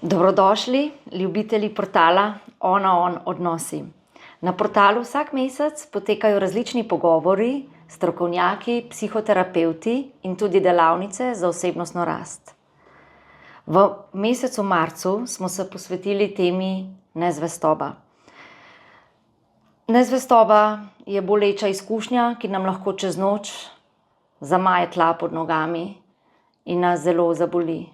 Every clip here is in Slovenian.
Dobrodošli, ljubitelji portala Ona odnosi. Na portalu vsak mesec potekajo različni pogovori, strokovnjaki, psihoterapevti in tudi delavnice za osebnostno rast. V mesecu marcu smo se posvetili temi nezvestoba. Nezvestoba je boleča izkušnja, ki nam lahko čez noč zamaje tla pod nogami in nas zelo zaboli.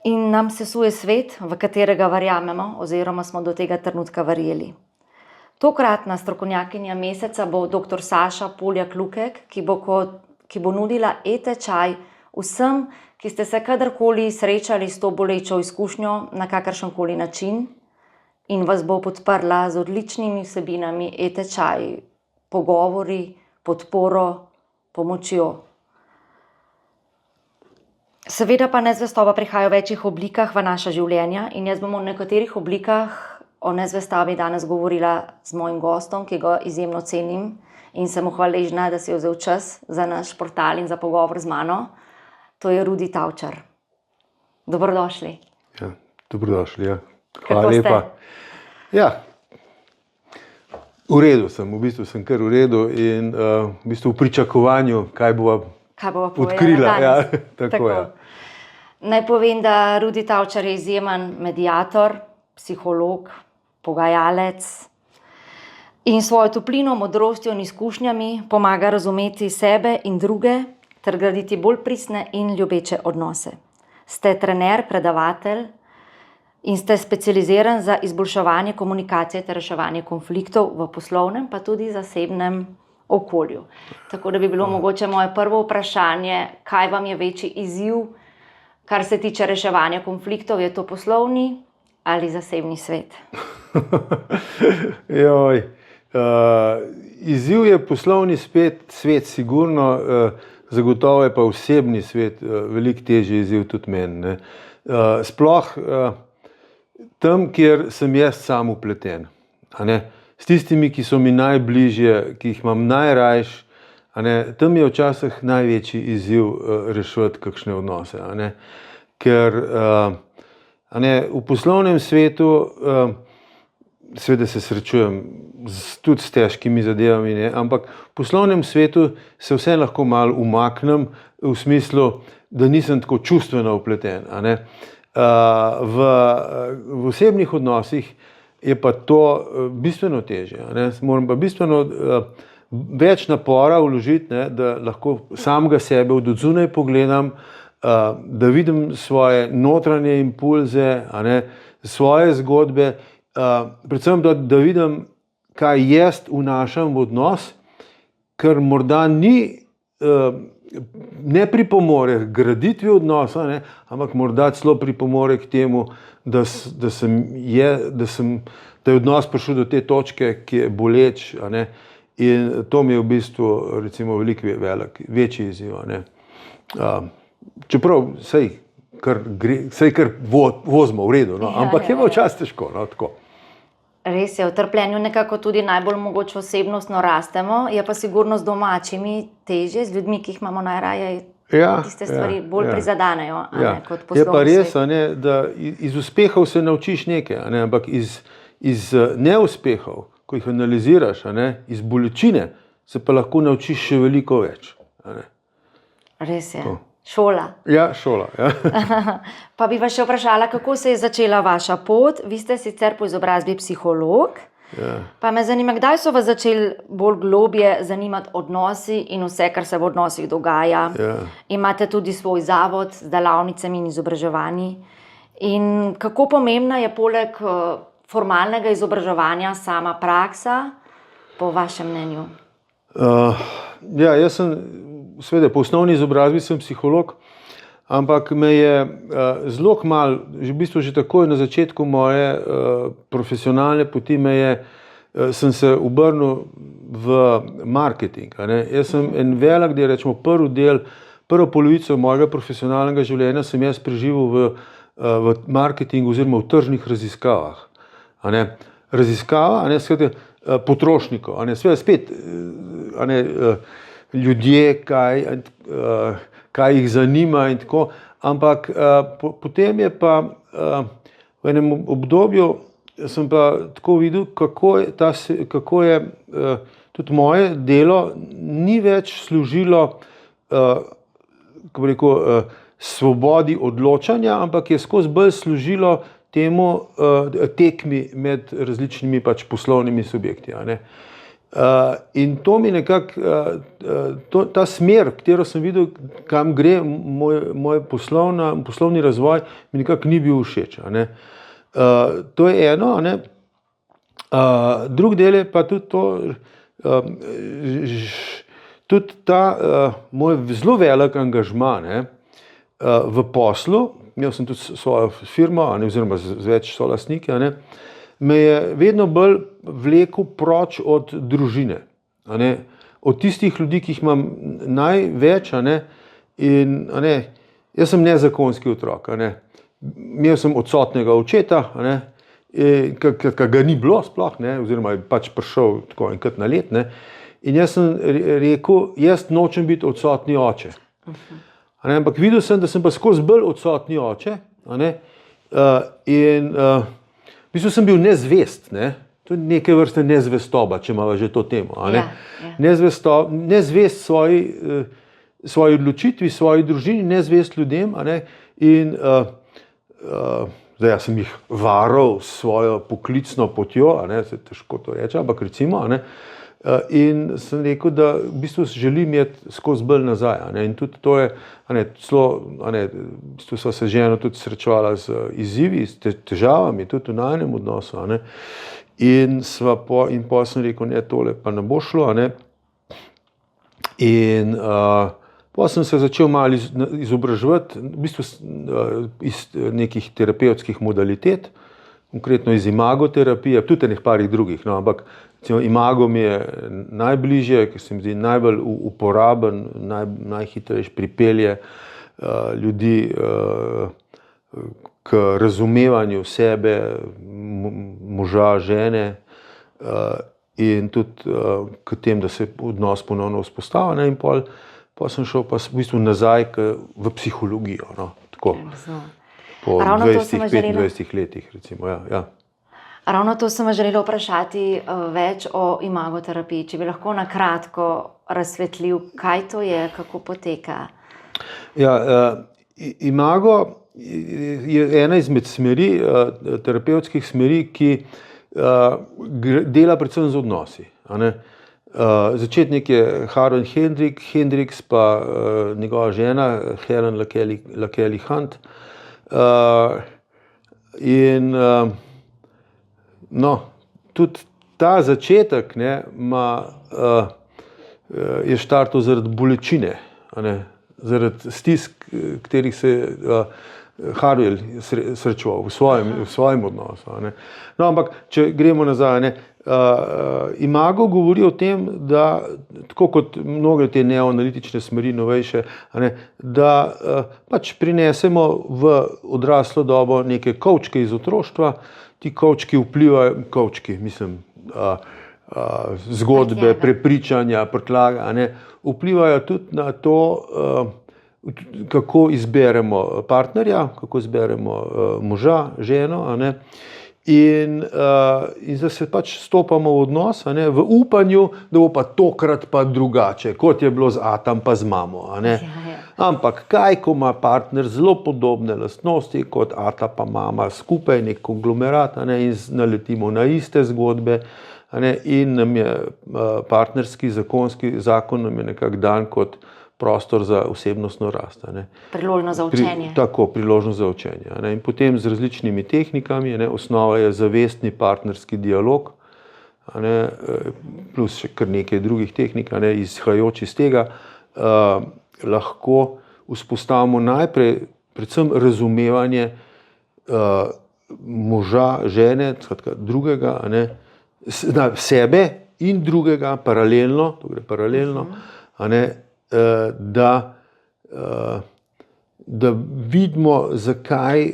In nam sesuje svet, v katerega verjamemo oziroma smo do tega trenutka verjeli. Tokratna strokovnjakinja meseca bo dr. Saša Poljak-Lukek, ki bo nudila e-tečaj vsem, ki ste se kadarkoli srečali s to bolečo izkušnjo na kakršenkoli način in vas bo podprla z odličnimi vsebinami e-tečaj, pogovori, podporo, pomočjo. Seveda pa nezvestoba prihaja v večjih oblikah v naša življenja in jaz bom o nekaterih oblikah o nezvestobi danes govorila z mojim gostom, ki ga izjemno cenim in sem mu hvaležna, da si je vzel čas za naš portal in za pogovor z mano. To je Rudi Tavčar. Dobrodošli. Ja, dobrodošli, ja. Hvala lepa. Ja, v redu sem, v bistvu sem kar v redu in v bistvu v pričakovanju, kaj bova odkrila. Ja, tako je. Naj povem, da Rudi Tavčar je izjemen mediator, psiholog, pogajalec in svojo toplino, modrostjo in izkušnjami pomaga razumeti sebe in druge ter graditi bolj pristne in ljubeče odnose. Ste trener, predavatelj in ste specializiran za izboljševanje komunikacije ter reševanje konfliktov v poslovnem pa tudi zasebnem okolju. Tako da bi bilo mogoče moje prvo vprašanje, kaj vam je večji izziv, kar se tiče reševanja konfliktov, je to poslovni ali zasebni svet? Izziv je poslovni svet sigurno, zagotovo je pa osebni svet veliko težji izziv tudi meni. Sploh tam, kjer sem jaz sam vpleten. S tistimi, ki so mi najbližje, ki jih imam najrajš, tam je včasih največji izziv reševati kakšne odnose. Ker v poslovnem svetu seveda se srečujem tudi s težkimi zadevami, ampak v poslovnem svetu se vse lahko malo umaknem v smislu, da nisem tako čustveno vpleten. V osebnih odnosih je pa to bistveno težje. Moram pa bistveno več napora vložiti, da lahko samega sebe od odzunaj pogledam, da vidim svoje notranje impulze, svoje zgodbe, predvsem da vidim, kaj jaz vnašam v odnos, ker morda ne pripomore k graditvi odnosa, ampak morda celo pripomore k temu, da je odnos prišel do te točke, ki je boleč, in to mi je v bistvu recimo veliko večji izziv. Čeprav sej kar vozimo v redu, ampak je pa včasih težko. Tako. Res je, v trpljenju nekako tudi najbolj mogoče osebnostno rastemo, je pa sigurno z domačimi težje, z ljudmi, ki jih imamo najraje, tiste stvari bolj prizadanejo kot poslovni svet. Je pa res, da iz uspehov se naučiš nekaj, ampak iz neuspehov, ko jih analiziraš, iz bolečine, se pa lahko naučiš še veliko več. Res je. Šola. Ja, šola. Ja. Pa bi vas še vprašala, kako se je začela vaša pot? Vi ste sicer po izobrazbi psiholog. Pa me zanima, kdaj so vas začeli bolj globje zanimati odnosi in vse, kar se v odnosih dogaja. Imate tudi svoj zavod z delavnicami in izobraževanji. In kako pomembna je poleg formalnega izobraževanja sama praksa, po vašem mnenju? Jaz sem seveda po osnovni izobrazbi sem psiholog, ampak me je zelo kmalu, v bistvu že takoj na začetku moje profesionalne poti sem se obrnil v marketing. Jaz sem en velik del, rečemo prvo polovico mojega profesionalnega življenja sem jaz preživel v marketingu oziroma v tržnih raziskavah. Raziskava, skratka, potrošnikov, spet, ljudje, kaj jih zanima in tako, ampak potem je pa v enem obdobju sem pa tako videl, kako je tudi moje delo ni več služilo kako bi rekel, svobodi odločanja, ampak je skozi bolj služilo temu tekmi med različnimi pač poslovnimi subjekti. In to mi nekako, ta smer, katero sem videl, kam gre moj poslovni razvoj, mi nekako ni bil všeč. To je eno, drug del je pa tudi to, tudi ta moj zelo velik angažma v poslu, imel sem tudi svojo firmo, oziroma z več solastniki, me je vedno bolj vlekel proč od družine, od tistih ljudi, ki jih imam največ, in jaz sem nezakonski otrok, imel sem odsotnega očeta, ki ga ni bilo sploh, oziroma je pač prišel tako enkrat na let, in jaz sem rekel, jaz nočem biti odsotni oče. Ampak videl sem, da sem pa skozi bolj odsotni oče, in v bistvu sem bil nezvest, to je neke vrste nezvestoba, če imamo že to temo. Nezvest svoji odločitvi, svoji družini, nezvest ljudem, in zdaj jaz sem jih varal s svojo poklicno potjo, se težko to reče, ampak recimo, in sem rekel, da v bistvu želim iti skozi bolj nazaj, in tudi to je, v bistvu sva se ženo tudi srečevala z izzivi, s težavami, tudi v najinem odnosu, in potem sem rekel, ne, tole pa ne bo šlo, in potem sem se začel malo izobraževati, v bistvu iz nekih terapevtskih modalitet, konkretno iz imagoterapije, tudi enih parih drugih, ampak imago mi je najbližje, ker se mi zdi najbolj uporaben, najhitrejši pripelje ljudi k razumevanju sebe, moža, žene, in tudi k tem, da se odnos ponovno vzpostavlja, in pol sem šel pa v bistvu nazaj v psihologijo, tako, po 20-25 letih, recimo, ja. Ravno to sem vas želela vprašati več o imagoterapiji. Če bi lahko na kratko razsvetlil, kaj to je, kako poteka? Ja, imago je ena izmed smeri, terapevtskih smeri, ki dela predvsem z odnosi. Začetnik je Harvey Hendricks, pa njegova žena Helen LaKelly Hunt. In tudi ta začetek je štartal zaradi bolečine, zaradi stisk, katerih se Harvey srečeval v svojem odnosu. Ampak, če gremo nazaj, imago govori o tem, da tako kot mnoge te neoanalitične smeri novejše, da pač prinesemo v odraslo dobo neke kovčke iz otroštva, ti kovčki vplivajo, zgodbe, prepričanja, prtljaga, vplivajo tudi na to, kako izberemo partnerja, kako izberemo moža, ženo, in da se pač stopamo v odnos, v upanju, da bo pa tokrat pa drugače, kot je bilo z atom pa z mamo. Ampak kaj, ko ima partner zelo podobne lastnosti kot ata pa mama, skupaj nek konglomerat, in naletimo na iste zgodbe, in nam je partnerski zakonski zakon nam je nekako dan kot prostor za osebnostno rast. Priložnost za učenje. Tako, priložnost za učenje. In potem z različnimi tehnikami, osnova je zavestni partnerski dialog, plus še kar nekaj drugih tehnik, izhajajoč iz tega, lahko vzpostavimo najprej predvsem razumevanje moža, žene, skratka drugega, sebe in drugega paralelno, to gre paralelno, da vidimo, zakaj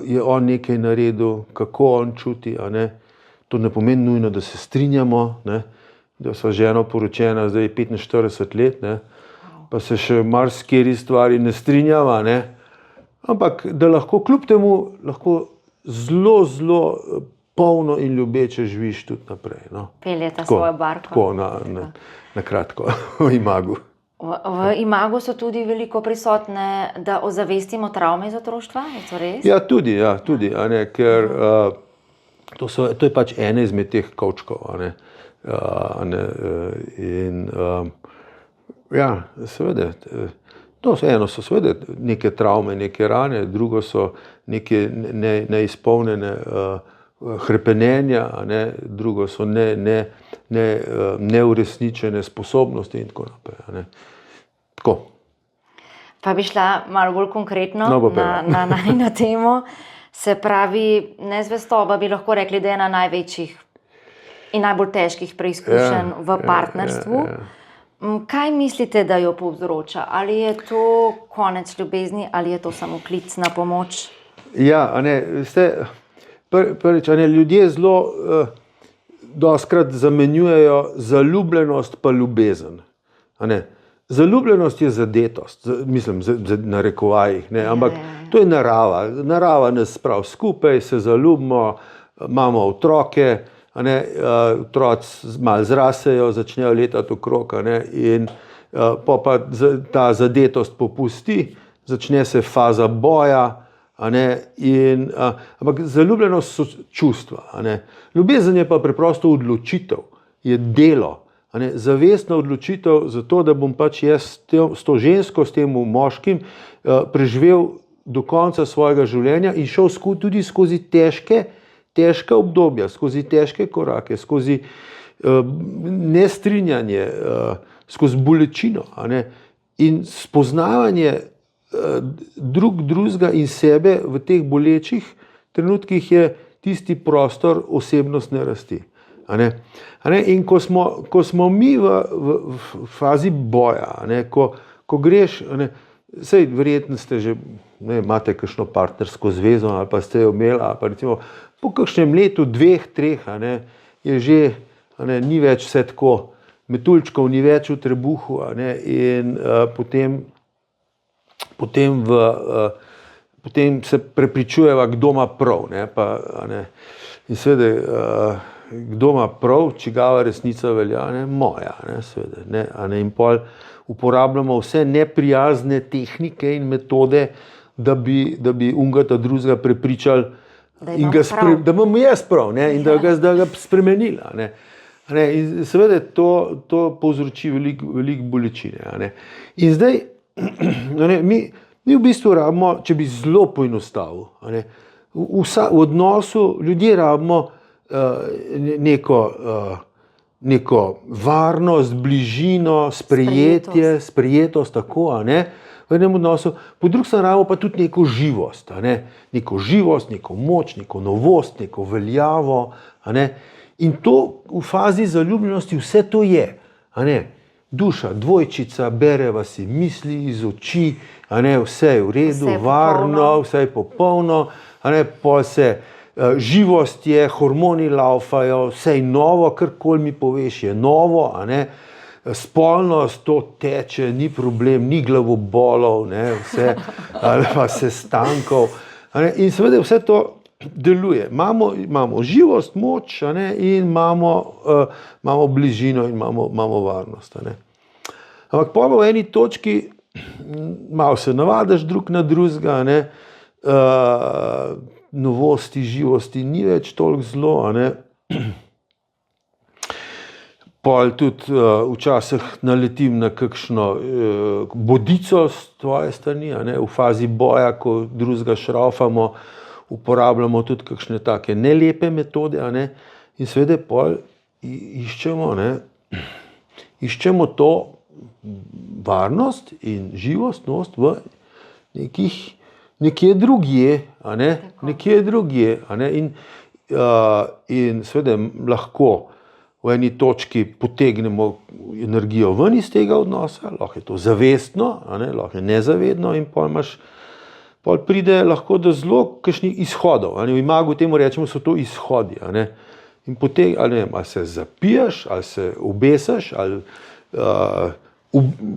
je on nekaj naredil, kako on čuti. A ne. To ne pomeni nujno, da se strinjamo, ne. Da sva ženo poročena zdaj 45 let, ne. Pa se še marsikateri stvari ne strinjava, ne. Ampak da lahko kljub temu lahko zelo, zelo polno in ljubeče živiš tudi naprej. No. Peljeta svojo barko. Tako, na kratko, v Imagu. V Imagu so tudi veliko prisotne, da ozavestimo travme iz otroštva, je to res? Ja, tudi, a ne, ker to je pač ene izmed teh kovčkov, a ne. In ja, seveda, eno so seveda neke travme, neke rane, drugo so neke neizpolnjene hrepenenja, a ne, drugo so neuresničene sposobnosti in tako naprej. A ne. Tako. Pa bi šla malo bolj konkretno na najino temo. Se pravi, nezvestoba bi lahko rekli, da je ena največjih in najbolj težkih preizkušenj v partnerstvu. Kaj mislite, da jo povzroča? Ali je to konec ljubezni ali je to samo klic na pomoč? Ja, a ne, prvič, a ne, ljudje zelo dostikrat zamenjujejo zaljubljenost pa ljubezen. A ne. Zaljubljenost je zadetost, mislim, na narekovajih, ne, ampak to je narava. Narava nas spravi skupaj, se zaljubimo, imamo otroke, a ne, otroci malo zrasejo, začnejo letati okrog, a ne, in pa ta zadetost popusti, začne se faza boja, a ne, ampak zaljubljenost so čustva, a ne. Ljubezen je pa preprosto odločitev, je delo. Zavestna odločitev za to, da bom pač jaz s to žensko, s tem moškim preživel do konca svojega življenja in šel tudi skozi težke obdobja, skozi težke korake, skozi nestrinjanje, skozi bolečino. A ne? In spoznavanje drugega in sebe v teh bolečih trenutkih je tisti prostor osebnostne rasti. A ne? In ko smo mi v fazi boja, a ne? Ko greš, a ne? Sej verjetno ste že, ne, imate kakšno partnersko zvezo ali pa ste jo imeli, ali pa recimo po kakšnem letu, 2, 3, a ne, je že, a ne, ni več vse tako, metuljčkov ni več v trebuhu, a ne, in potem se prepričujeva, kdo ima prav, ne, pa, a ne, in seveda, kdo ima prav, čigava resnica velja, ne, moja, ne, seveda, ne, a ne, in pol uporabljamo vse neprijazne tehnike in metode, da bi unega drugega prepričali, da imam jaz prav, ne, in da ga spremenili, a ne. In seveda to povzroči veliko bolečine, a ne. In zdaj, a ne, mi v bistvu rabimo, če bi zelo poenostavil, a ne, v odnosu ljudje rabimo neko varnost, bližino, sprejetost, tako, a ne, v enem odnosu, po drugi strani rabimo pa tudi neko živost, a ne, neko moč, neko novost, neko veljavo, a ne, in to v fazi zaljubljenosti vse to je, a ne, duša, dvojčica, bereva si misli iz oči, a ne, vse je v redu, varno, vse je popolno, a ne, pol se živost je, hormoni laufajo, vse je novo, karkoli mi poveš, je novo, a ne, spolnost to teče, ni problem, ni glavobolov, ne, vse, ali pa sestankov, a ne, in seveda vse to deluje. Imamo živost, moč, a ne, in imamo bližino in imamo varnost, a ne. Ampak pa v eni točki malo se navadiš drug na drugega, a ne, novosti, živosti ni več toliko zlo, a ne. Pol tudi včasih naletim na kakšno bodico s tvoje strani, a ne, v fazi boja, ko drugega šraufamo, uporabljamo tudi kakšne take nelepe metode, a ne, in seveda pol iščemo to varnost in živostnost v nekje drugje, a ne, in seveda lahko v eni točki potegnemo energijo ven iz tega odnosa, lahko je to zavestno, a ne, lahko je nezavedno in pol pol pride lahko do zelo kakšnih izhodov. V Imagu temu rečemo, so to izhodi. In potem, ali se zapiješ, ali se obesiš, ali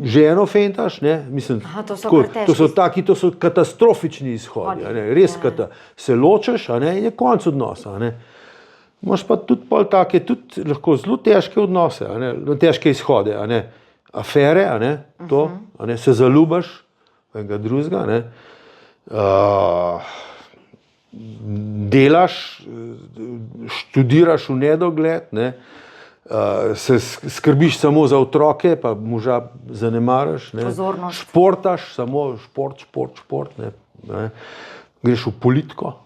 ženo fentaš. Mislim, Aha, to so tako, kar težki. to so katastrofični izhodi. Res, se ločeš, in je konec odnosa. Imaš pa tudi pol take, tudi lahko zelo težke odnose, težke izhode, afere, to, se zaljubiš v enega drugega, delaš, študiraš v nedogled, se skrbiš samo za otroke, pa moža zanemaraš, Pozornost. športaš, samo šport, greš v politiko.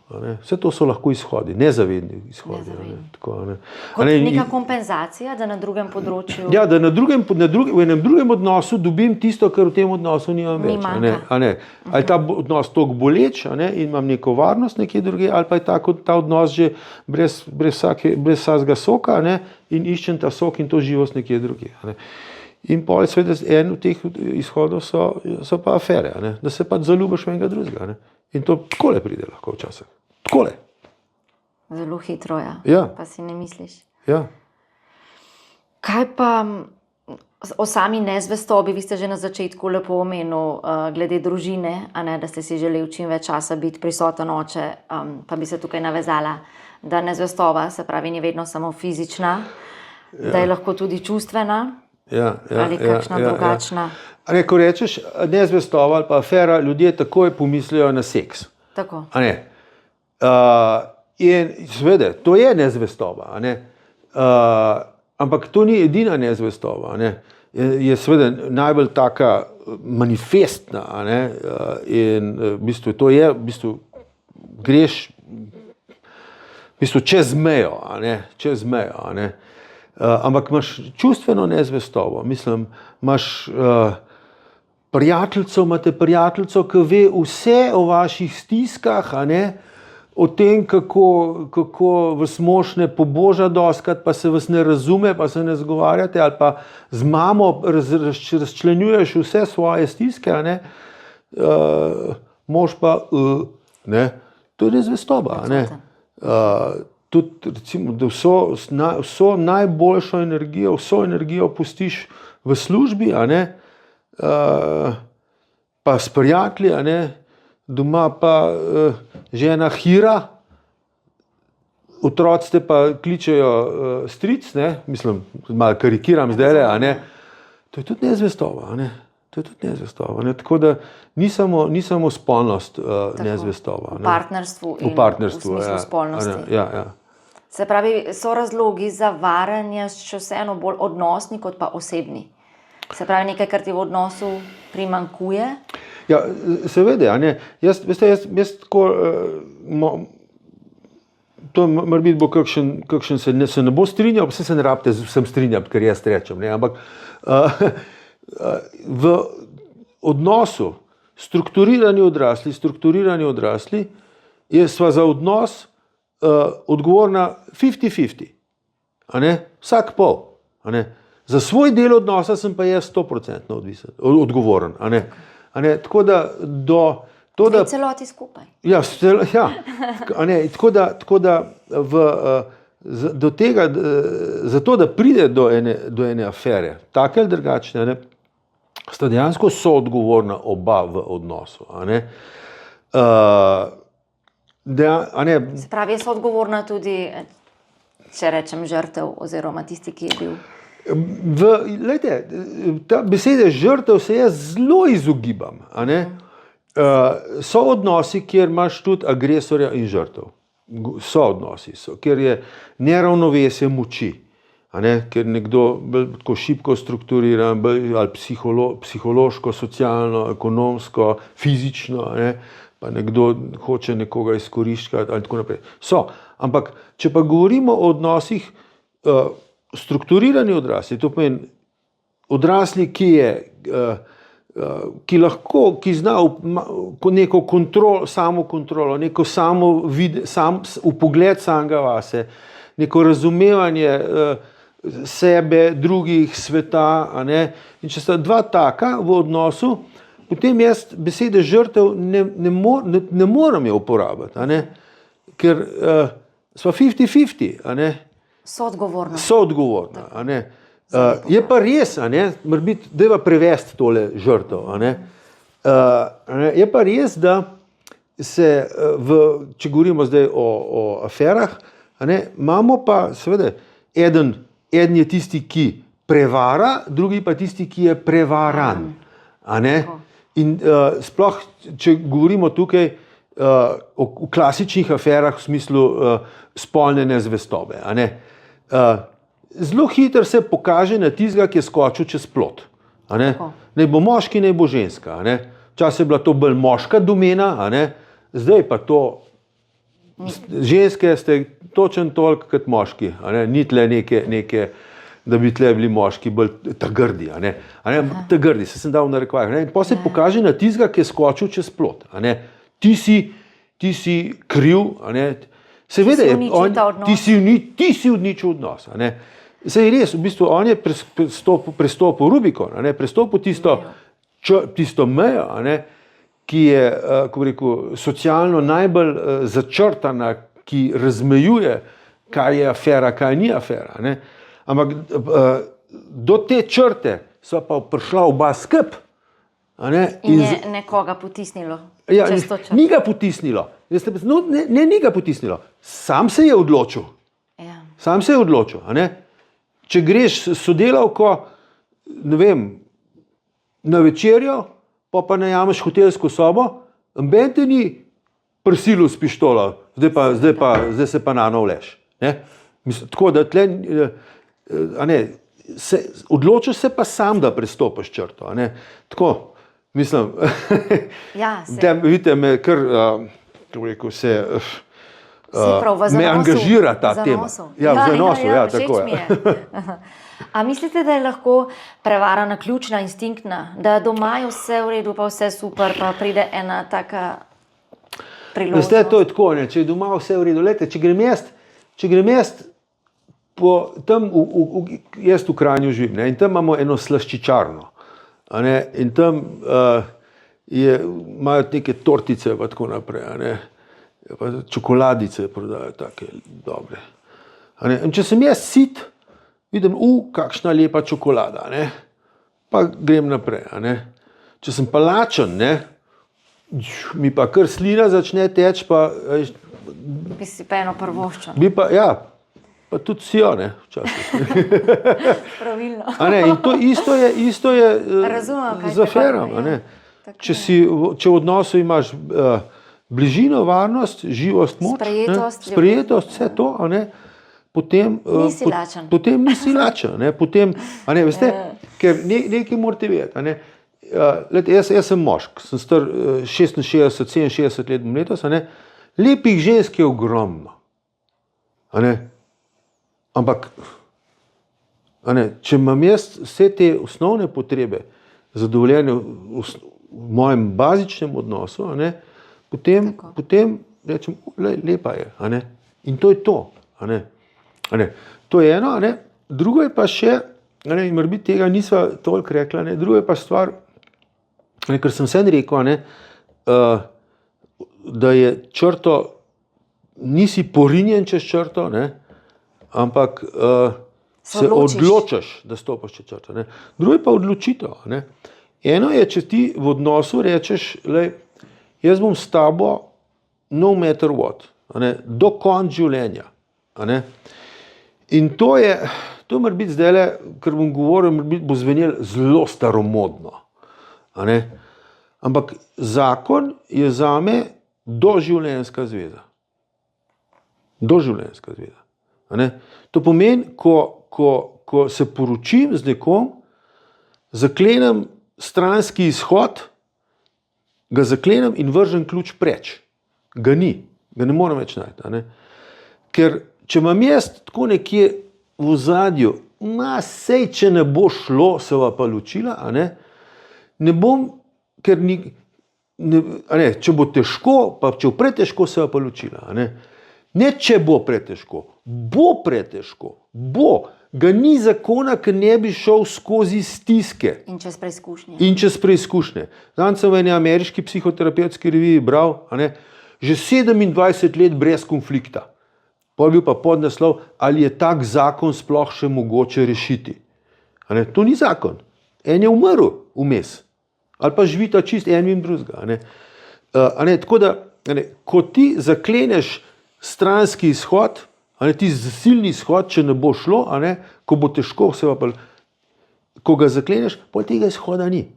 Vse to so lahko izhodi, nezavedni izhodi. Tako. Kot neka kompenzacija, da na drugem področju Ja, da v enem drugem odnosu dobim tisto, kar v tem odnosu nimam Mi več. manjka. Ali je ta odnos toliko boleč, in imam neko varnost nekje druge, ali pa je ta odnos že brez vsakega soka, in iščem ta sok in to živost nekje druge. In pol seveda en od teh izhodov so pa afere, da se pa zaljubiš v enega drugega. In to takole pride lahko včasih. Takole. zelo hitro, Ja. pa si ne misliš. Ja. Kaj pa o sami nezvestobi, vi ste že na začetku lepo omenil, glede družine, da ste si želeli čim več časa biti prisoten oče, pa bi se tukaj navezala, da nezvestoba, se pravi, ni vedno samo fizična, da je lahko tudi čustvena ali kakšna drugačna. Ko rečeš nezvestoba ali pa afera, ljudje takoj pomislijo na seks. Tako. In seveda, to je nezvestoba, ampak to ni edina nezvestoba. Je seveda najbolj taka manifestna, in v bistvu to je, greš čez mejo, čez mejo. Ampak imaš čustveno nezvestobo, mislim, imaš imate prijateljico, ki ve vse o vaših stiskah, o tem, kako vas mož ne poboža dostikrat, pa se vas ne razume, pa se ne zgovarjate, ali pa z mamo razčlenjuješ vse svoje stiske, mož pa, to je nezvestoba. Tudi, recimo, da vso najboljšo energijo, vso energijo pustiš v službi, pa s prijatelji, doma pa žena hira, otroci te pa kličejo stric, mislim, malo karikiram zdajle, to je tudi nezvestoba, to je tudi nezvestoba. Tako da ni samo spolnost nezvestoba. V partnerstvu in v smislu spolnosti. Ja. Se pravi, so razlogi za varanje še vseeno bolj odnosni kot pa osebni. Se pravi, nekaj, kar ti v odnosu primanjkuje. Ja, seveda, jaz tako, to mora biti bo kakšen se ne bo strinjal, vse se ne rabite z vsem strinjati, ker jaz rečem, ampak v odnosu strukturirani odrasli, sva za odnos odgovorna 50-50, vsak pol. Za svoj del odnosa sem pa jaz 100% odgovoren. Tako da celoti skupaj. Ja. Tako da do tega, zato da pride do ene afere, take ali drugačne, sta dejansko soodgovorna oba v odnosu. Se pravi, je soodgovorna tudi, če rečem, žrtev oziroma tisti, ki je bil. Ta besede žrtev se jaz zelo izogibam. So odnosi, kjer imaš tudi agresorja in žrtev. So odnosi, kjer je neravnovesje moči, ker nekdo tako šibko strukturiran, ali psihološko, socialno, ekonomsko, fizično, pa nekdo hoče nekoga izkoriščati ali tako naprej. Ampak, če pa govorimo o odnosih strukturirani odrasli, to pomeni odrasli, ki zna neko samokontrolo, neko vpogled samega vase, neko razumevanje sebe, drugih, sveta. In če sta dva taka v odnosu, potem jaz besede žrtev ne morem jo uporabiti, a ne? Ker smo 50-50, a ne? Soodgovorno. Soodgovorna, a ne? Je pa res, a ne, morbiti, dajva prevesti tole žrtev, a ne. Je pa res, da se, če govorimo zdaj o aferah, a ne, imamo pa seveda, eden je tisti, ki prevara, drugi pa tisti, ki je prevaran, a ne. In sploh, če govorimo tukaj o klasičnih aferah v smislu spolne nezvestobe, a ne. Zelo hitro se pokaže na tistega, ki je skočil čez plot. A ne? Naj bo moški, naj bo ženska. A ne? Včasih je bila to bolj moška domena, a ne? Zdaj pa to ženske ste točno toliko kot moški. A ne? Ni tle neke, da bi tle bili moški bolj grdi. A ne? Grdi, se sem dal v narekovajih. In potem se pokaže na tistega, ki je skočil čez plot. A ne? Ti si kriv, a ne? Seveda je, ti si uničil odnos. A ne? Saj res, v bistvu on je prestopil Rubikon, a ne? Prestopil tisto mejo, a ne? Ki je, kako bi rekel, socialno najbolj začrtana, ki razmejuje, kaj je afera, kaj ni afera. A ne? Ampak do te črte so pa prišla oba skup. In je nekoga potisnilo. Ja, ni ga potisnilo. Ni ga potisnilo. Sam se je odločil. Ja. Sam se je odločil. A ne? Če greš s sodelavko, ne vem, na večerjo, pa najameš hotelsko sobo, noben te ni prisilil s pištolo, zdaj se pa nano vleš. Tako da tle, a ne, odločiš se pa sam, da prestopiš črto. A ne? Tako, mislim, vidite me kar, kako rekel, me angažira ta tema. Ja, v zanosu, ja, tako je. A mislite, da je lahko prevara naključna, instinktna, da doma je vse v redu, pa vse super, pa pride ena taka priložnost? Veste, to je tako, ne? Če je doma vse v redu. Lejte, če grem jaz po tam, jaz v Kranju živim, ne? In tam imamo eno slaščičarno. A ne? In tam imajo neke tortice pa tako naprej, a ne? Pa čokoladice prodajo take dobre. A ne? In če sem jaz sit, vidim, kakšna lepa čokolada, ne? Pa grem naprej. A ne? Če sem pa lačen, ne? Mi pa kar slina začne teči, pa bi si pa eno prvoščen. Ja, pa tudi si jo, ne, včasih. Pravilno. A ne? In to isto je z aferom. Če v odnosu imaš bližino, varnost, živost, moč, sprejetost, vse to, a ne? Potem nisi lačen. Potem nisi lačen, ne? Potem, a ne, veste, ker nekaj morate vedeti, a ne? Jaz sem mošk, sem star 66-67 let bom letos, a ne? Lepih žensk je ogromno, a ne? Ampak, a ne, če imam jaz vse te osnovne potrebe zadovoljene v mojem bazičnem odnosu, a ne, potem rečem, lepa je, a ne? In to je to, a ne? A ne? To je eno, a ne? Drugo je pa še, a ne, in morebiti tega nisva toliko rekla, ne? Drugo je pa stvar, a ne, ker sem vsem rekel, a ne, da je črto, nisi porinjen čez črto, ne? Ampak se odločiš, da stopiš čez črto. Ne? Drugo je pa odločitev. Ne? Eno je, če ti v odnosu rečeš, lej, jaz bom s tabo no matter what, a ne? Do konca življenja. A ne? In to mora biti zdajle, ker bom govoril, bo zvenelo zelo staromodno. A ne? Ampak zakon je zame doživljenjska zveza. Doživljenjska zveza. A ne? To pomeni, ko se poročim z nekom, zaklenem stranski izhod, ga zaklenem in vržem ključ preč. Ga ni, ga ne morem več najti. A ne? Ker če imam jaz tako nekje v ozadju, sej, če ne bo šlo, se va pa ločila, a ne? Ne bom, ker če bo težko, pa če bo pretežko, se va pa ločila. A ne? Ne, če bo pretežko, bo pretežko, bo. ga ni zakona, ki ne bi šel skozi stiske. In čez preizkušnje. In čez preizkušnje. Zdaj sem v eni ameriški psihoterapevtski reviji bral, že 27 let brez konflikta. Pol bil pa podnaslov, ali je tak zakon sploh še mogoče rešiti. To ni zakon. En je umrl vmes. Ali pa živita čist en in drugega. Tako da, ko ti zakleneš stranski izhod, ti zasilni izhod, če ne bo šlo, ko bo težko, ko ga zakleneš, potem tega izhoda ni.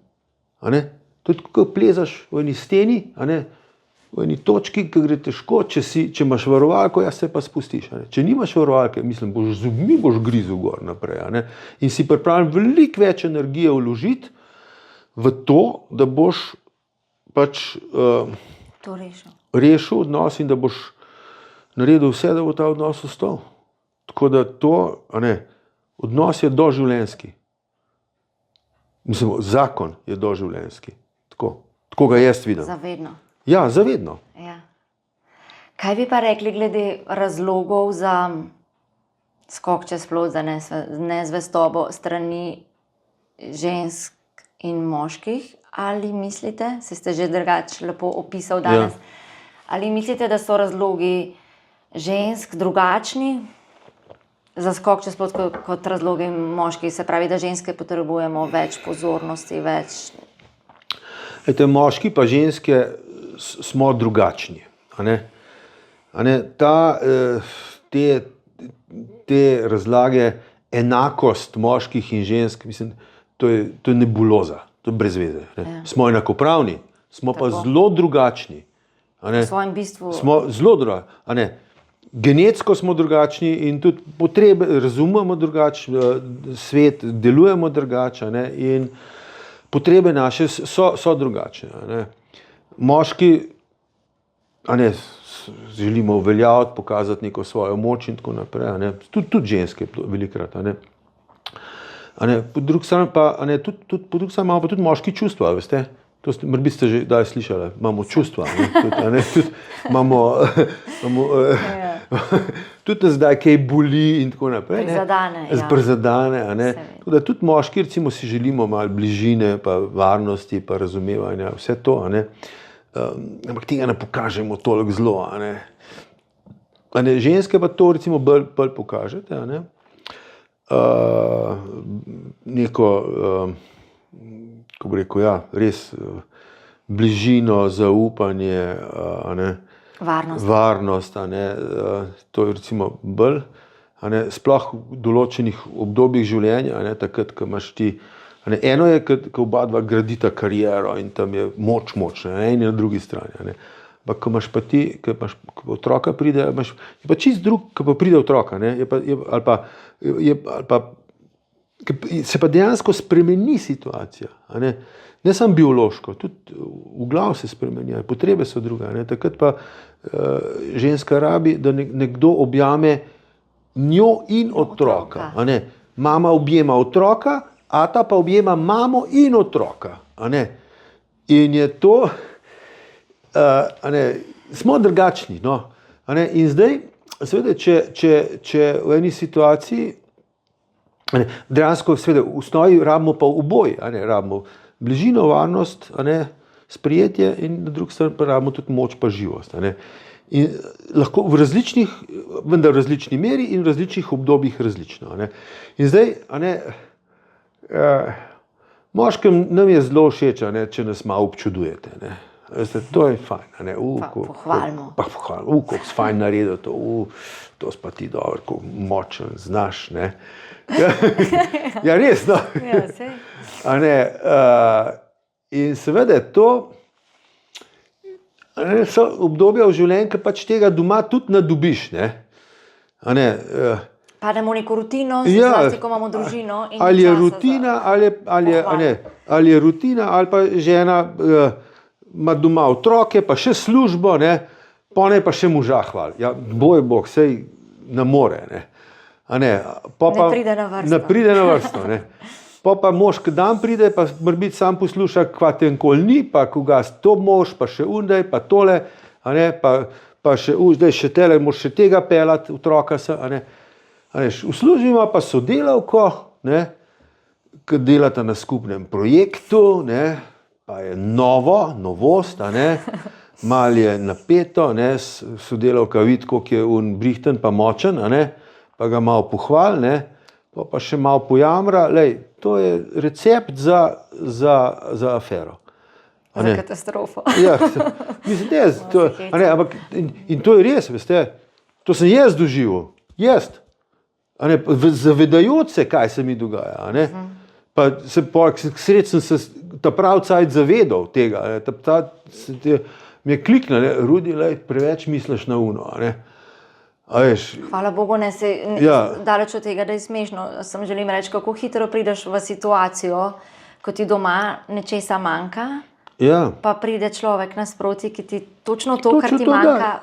To je tako, ko plezaš v eni steni, v eni točki, ki gre težko, če imaš varovalko, se pa spustiš. Če nimaš varovalke, mislim, boš zubmi grizel gor naprej. In si pripravljen veliko več energije vložiti v to, da boš pač To rešil. rešil odnos in da boš naredil vse, da bo ta odnos ostal. Tako da to, odnos je doživljenjski. Mislim, zakon je doživljenjski. Tako ga jaz vidim. Zavedno. Ja, zavedno. Ja. Kaj bi pa rekli glede razlogov za skok čez plot, za nezvestobo strani žensk in moških? Ali mislite, ste že drugače lepo opisal danes, ali mislite, da so razlogi žensk drugačni za skok čez plot kot razlogi moških? Se pravi, da ženske potrebujemo več pozornosti, več... Moški pa ženske smo drugačni. Te razlage, enakost moških in žensk, mislim, to je nebuloza, to je brez veze. Smo enakopravni, smo pa zelo drugačni. V svojem bistvu... Smo zelo drugačni. Genetsko smo drugačni in tudi potrebe razumemo drugače, svet delujemo drugače in potrebe naše so drugačne. Moški želimo uveljaviti, pokazati neko svojo moč in tako naprej. Tudi ženske velikokrat. Po drugi strani imamo pa tudi moški čustva, veste? To ste že daj slišali, imamo čustva. Tudi nas zdaj kaj boli in tako naprej. Prizadane. Tako da tudi moški recimo si želimo malo bližine, pa varnosti, pa razumevanja, vse to. Ampak tega ne pokažemo toliko zelo. Ženske pa to recimo bolj pokažete. Neko, kako bi rekel, res bližino, zaupanje, varnost, to je recimo bolj, sploh v določenih obdobjih življenja, takrat, ko imaš ti, eno je, ko oba dva gradita kariero in tam je moč, na eni in na drugi strani. Ampak, ko imaš pa ti, ko otroka pride, je pa čist drug, ko pa pride otroka, se pa dejansko spremeni situacija. Ne samo biološko, tudi v glavu se spremenijo, potrebe so druga. Takrat pa ženska rabi, da nekdo objame njo in otroka. Mama objema otroka, ata pa objema mamo in otroka. In je to, smo drugačni. In zdaj, seveda, če v eni situaciji, dejansko seveda v osnovi rabimo pa oboje, rabimo bližino, varnost, sprejetje in na drugi strani pa rabimo tudi moč pa živost. In lahko v različnih, vendar v različni meri in v različnih obdobjih različno. In zdaj, moškem nam je zelo všeč, če nas malo občudujete. To je fajn. Pohvalimo. Koliko si fajn naredil to, to si pa ti dobro, koliko močen, znaš. Ja, res, no. In seveda to so obdobja v življenju, ki pač tega doma tudi nadobiš. Pademo v neko rutino, zlasti, ko imamo družino. Ali je rutina, ali je rutina, ali pa žena ima doma otroke, pa še službo, pa še moža hvali. Ja, boj bog, sej ne more. Ne pride na vrsto. Ne pride na vrsto. Pa mož, ki dan pride, pa morbiti sam posluša, kva te nikoli ni, pa koga to mož, pa še undaj, pa tole, pa še zdaj še tele, moš še tega pelati, otroka se. V službi ima pa sodelavko, ki delata na skupnem projektu, pa je novost, malo je napeto, sodelavka vidi, koliko je brihten pa močen, pa ga malo pohval, pa še malo pojamra. To je recept za afero. Za katastrofo. Ja, mislim, ampak in to je res, veste, to sem jaz doživel, zavedajoč se, kaj se mi dogaja. Pa sredi sem se ta prav cajt zavedal tega. Mi je kliknil, Rudi, preveč misliš na uno. Hvala Bogu, daleč od tega, da je smešno. Sem želim reči, kako hitro prideš v situacijo, ko ti doma nečesa manjka, pa pride človek nasproti, ki ti točno to, kar ti manjka.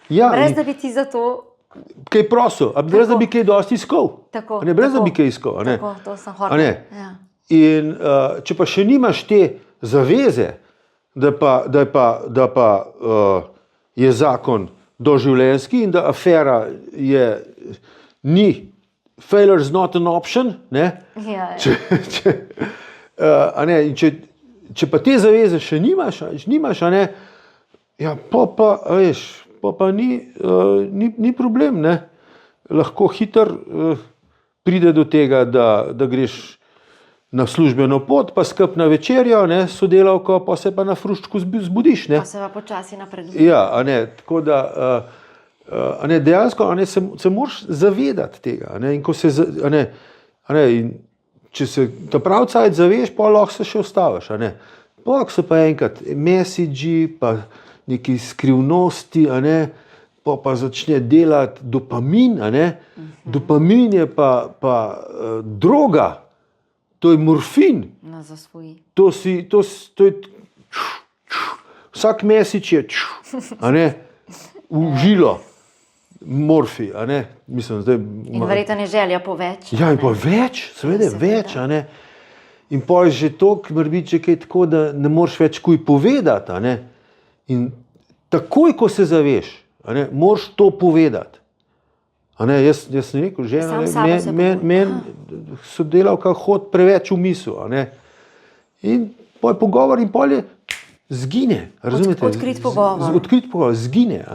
Brez da bi ti za to kaj prosil, brez da bi kaj dosti iskal. Brez da bi kaj iskal. Tako, to sem hotel. In če pa še nimaš te zaveze, da pa je zakon doživljenjski in da afera ni failure is not an option, če pa te zaveze še nimaš, pa ni problem, lahko hitro pride do tega, da greš na službeno pot, pa skup na večerjo, sodelavko, pa se pa na fruščku zbudiš. Pa se pa počasi napreduje. Ja, tako da dejansko se moraš zavedati tega. In ko se, če se ta prav cajt zaveš, pa lahko se še ustaviš. Pa so pa enkrat messagi, pa neki skrivnosti, pa začne delati dopamin. Dopamin je pa droga, to je morfin. To je vsak mesič je v žilo morfi. Mislim, zdaj, in verjetno je želja po več. Ja, in pa več, seveda več. In pa je že to, mora biti že kaj tako, da ne moreš več kuj povedati. In takoj, ko se zaveš, moraš to povedati. Jaz sem rekel, meni sodelavka hodi preveč v misel. In pol pogovor in pol je zgine. Razumete? Odkrit pogovor. Odkrit pogovor, zgine.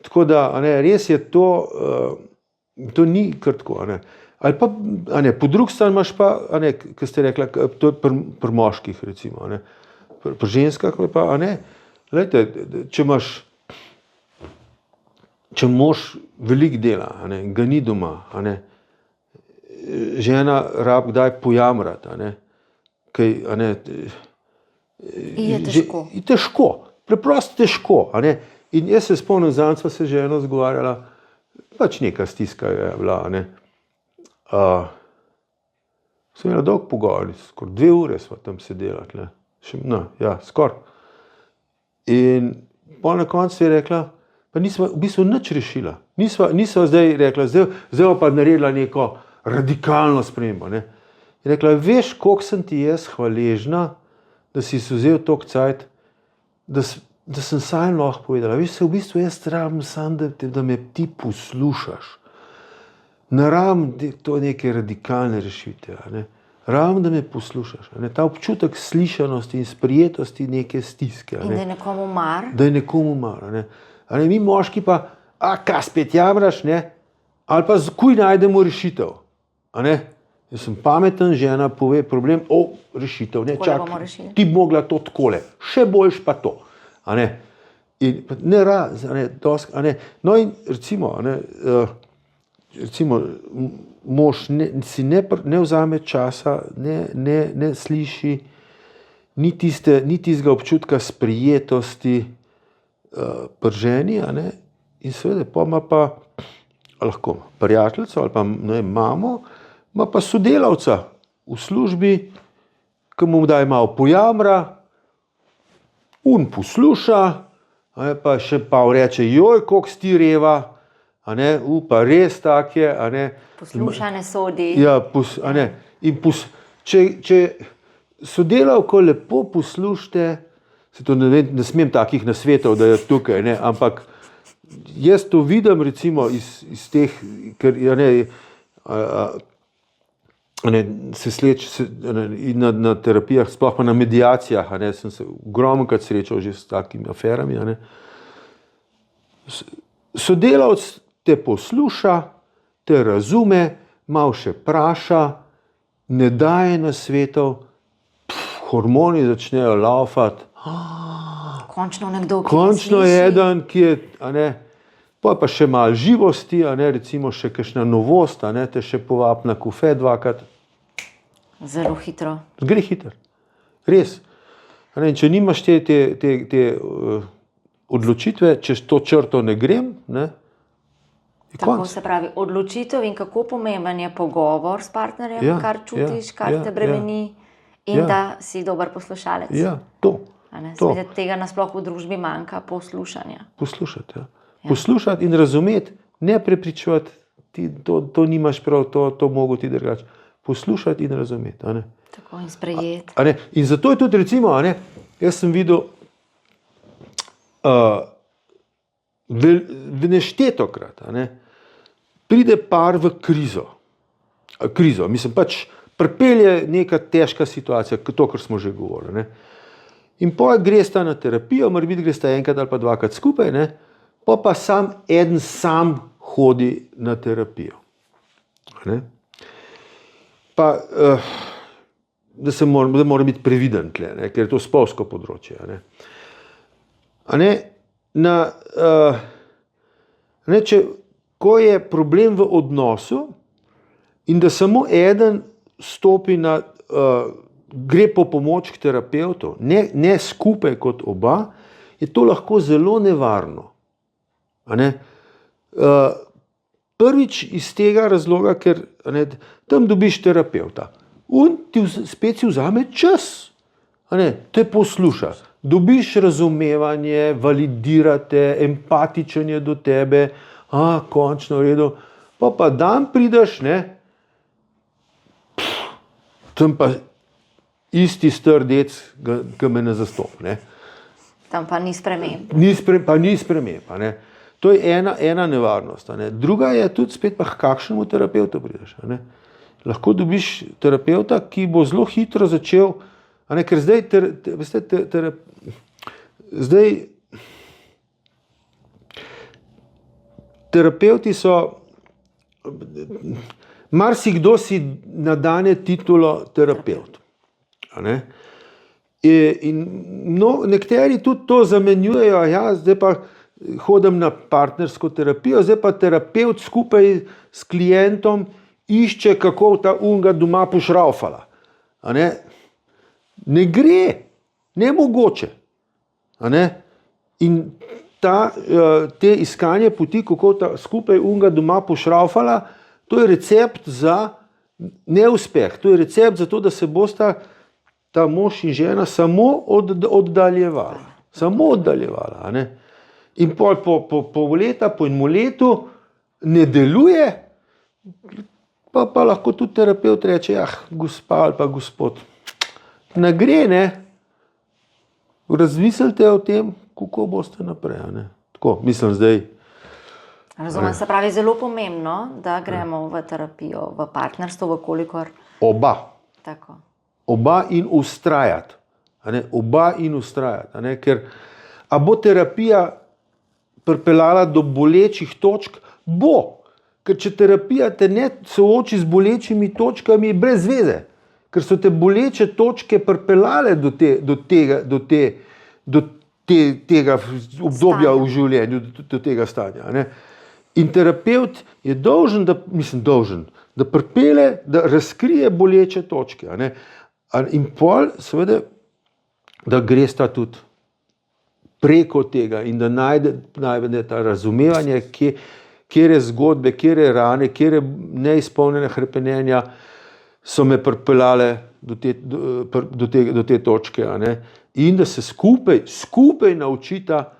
Tako da res je to ni kar tako. Ali pa, po drugi strani imaš pa, ki ste rekla, to je pri moških recimo, pri ženskah pa, glejte, če mož veliko dela, ga ni doma, žena rab kdaj pojamrati, je težko. Težko, preprosto težko. In jaz se spomnim, zadnjič sva se ženo zgovarjala, pač neka stiska je bila. Sem imela dolg pogovor, skoraj 2 ure sva tam sedela. Skoraj. In pol na koncu je rekla, pa nisva v bistvu nič rešila. Nisva zdaj rekla, zdaj pa naredila neko radikalno spremembo. Je rekla, veš, koliko sem ti jaz hvaležna, da si vzel toliko cajt, da sem sam lahko povedala. Veš, se v bistvu jaz rabim sam, da me ti poslušaš. Ne rabim to neke radikalne rešitve. Rabim, da me poslušaš. Ta občutek slišanosti in sprijetosti neke stiske. In da je nekomu mar. Da je nekomu mar. Mi moški pa, kaj spet jamraš, ali pa kuj najdemo rešitev. Jaz sem pameten, žena pove problem, rešitev, čakaj, ti bi mogla to takole, še boljš pa to. In no in recimo, mož si ne vzame časa, ne sliši, ni tistega občutka sprijetosti pri ženi, in seveda pa ima pa lahko prijateljico ali pa mamo, ima pa sodelavca v službi, ki mu daj malo pojamra, posluša, pa še pa reče, joj, koliko si ti reva, pa res tak je. Posluša, ne sodi. Ja, in če sodelavko lepo poslušate, se to ne smem takih nasvetov, da je tukaj, ampak jaz to vidim recimo iz teh, ker se sleč na terapijah, sploh pa na medijacijah, sem se ogromnokrat srečal že s takimi aferami. Sodelavec te posluša, te razume, malo še praša, ne daje nasvetov, hormoni začnejo laufati. Končno nekdo, ki Končno je eden, ki je, pa še malo živosti, recimo še kakšna novost, te še povabi na kafe dvakrat. Zelo hitro. Gre hitro, res. Če nimaš te odločitve, čez to črto ne grem, je Tako konc. se pravi, odločitev in kako pomemben je pogovor s partnerjem, Ja, kar čutiš, ja, kar ja, te bremeni in ja. da si dober poslušalec. Ja, to. Seveda tega nasploh v družbi manjka, poslušanja. Poslušati, ja. Poslušati in razumeti, ne prepričevati, to nimaš prav, to mogo ti drugače. Poslušati in razumeti. Tako in sprejeti. In zato je tudi recimo, jaz sem videl neštetokrat, pride par v krizo, mislim pač pripelje neka težka situacija, to, kar smo že govorili. In potem gresta na terapijo, morebiti gresta enkrat ali pa dvakrat skupaj, pa eden sam hodi na terapijo. Pa, da mora biti previden tle, ker je to spolsko področje. Ko je problem v odnosu in da samo eden stopi gre po pomoč k terapevtu, ne skupaj kot oba, je to lahko zelo nevarno. Prvič iz tega razloga, ker tam dobiš terapevta. On ti spet si vzame čas, te posluša. Dobiš razumevanje, validirate, empatičen je do tebe, končno v redu. Pa dan prideš, tam pa isti strdec, ki me ne zastopi. Tam pa ni sprememb. Pa ni sprememb. To je ena nevarnost. Druga je tudi spet, pa k kakšnemu terapevtu prideš. Lahko dobiš terapevta, ki bo zelo hitro začel, ker zdaj terapevti so, marsikdo si nadane titulo terapevt. In nekateri tudi to zamenjujejo, zdaj pa hodim na partnersko terapijo, zdaj pa terapevt skupaj s klientom išče, kako ta unga doma pošraufala. Ne gre, nemogoče. In te iskanje poti, kako ta skupaj unga doma pošraufala, to je recept za neuspeh. To je recept za to, da se bosta ta mož in žena samo oddaljevala. Samo oddaljevala. In po leta, po enem letu ne deluje, pa lahko tudi terapevt reče, gospa ali pa gospod, ne gre, razmislite o tem, kako boste naprej. Tako, mislim zdaj. Razumem, se pravi, zelo pomembno, da gremo v terapijo, v partnerstvo, vkolikor. Oba. Tako. Oba in vztrajati. Oba in vztrajati. Ker a bo terapija pripeljala do bolečih točk? Bo. Ker če terapija te ne sooči z bolečimi točkami, je brez veze. Ker so te boleče točke pripeljale do tega obdobja v življenju, do tega stanja. In terapevt je dolžen, da pripelje, da razkrije boleče točke. In pol, seveda, da gresta tudi preko tega in da najde ta razumevanje, kjere zgodbe, kjere rane, kjere neizpolnjene hrepenenja so me pripeljale do te točke. In da se skupaj naučita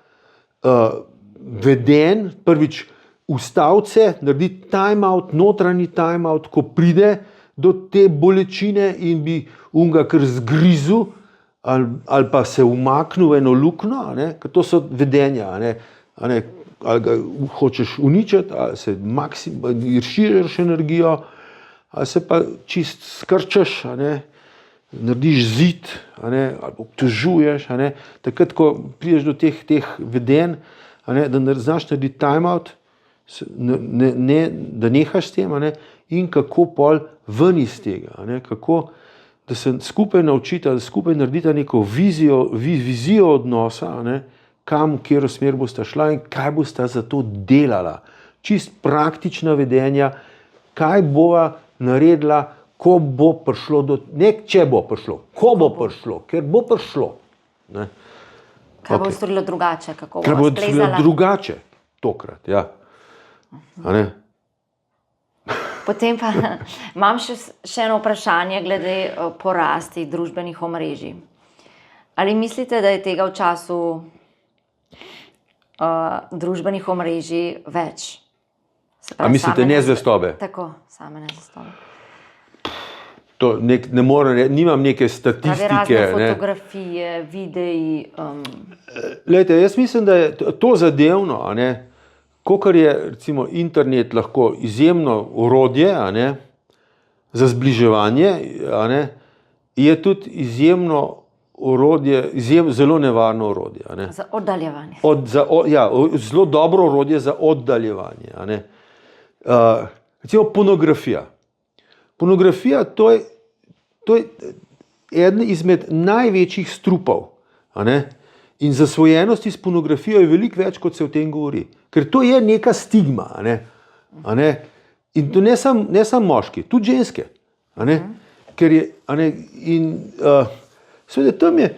vedenj, prvič ustaviti se, narediti time out, notranji time out, ko pride do te bolečine in bi unga kar zgrizu ali pa se umaknil v eno luknjo, ker to so vedenja. ali ga hočeš uničiti, ali se širiš energijo, ali se pa čist skrčeš, narediš zid, ali obtožuješ. Takrat, ko prideš do teh vedenj, da znaš narediti time-out, da nehaš s tem, in kako pol ven iz tega, kako da se skupaj naučita, da skupaj naredita neko vizijo odnosa, kam, v katero smer bosta šla in kaj bosta za to delala. Čist praktična vedenja, kaj bova naredila, ko bo prišlo do, ne če bo prišlo, ko bo prišlo, ker bo prišlo. Kaj bo storila drugače, kako Kaj bo splezala? drugače tokrat, ja. Potem pa imam še eno vprašanje glede porasti družbenih omrežij. Ali mislite, da je tega v času družbenih omrežij več? A mislite nezvestobe? Tako, same nezvestobe. To nimam neke statistike. Razne fotografije, videi. Glejte, jaz mislim, da je to zadevno, kakor je recimo internet lahko izjemno orodje za zbliževanje, je tudi izjemno orodje, zelo nevarno orodje. Za oddaljevanje. Zelo dobro orodje za oddaljevanje. Recimo pornografija. Pornografija, to je eden izmed največjih strupov. In zasvojenosti s pornografijo je veliko več, kot se o tem govori. Ker to je neka stigma. In to ne samo moški, tudi ženske. Ker je, seveda tam je,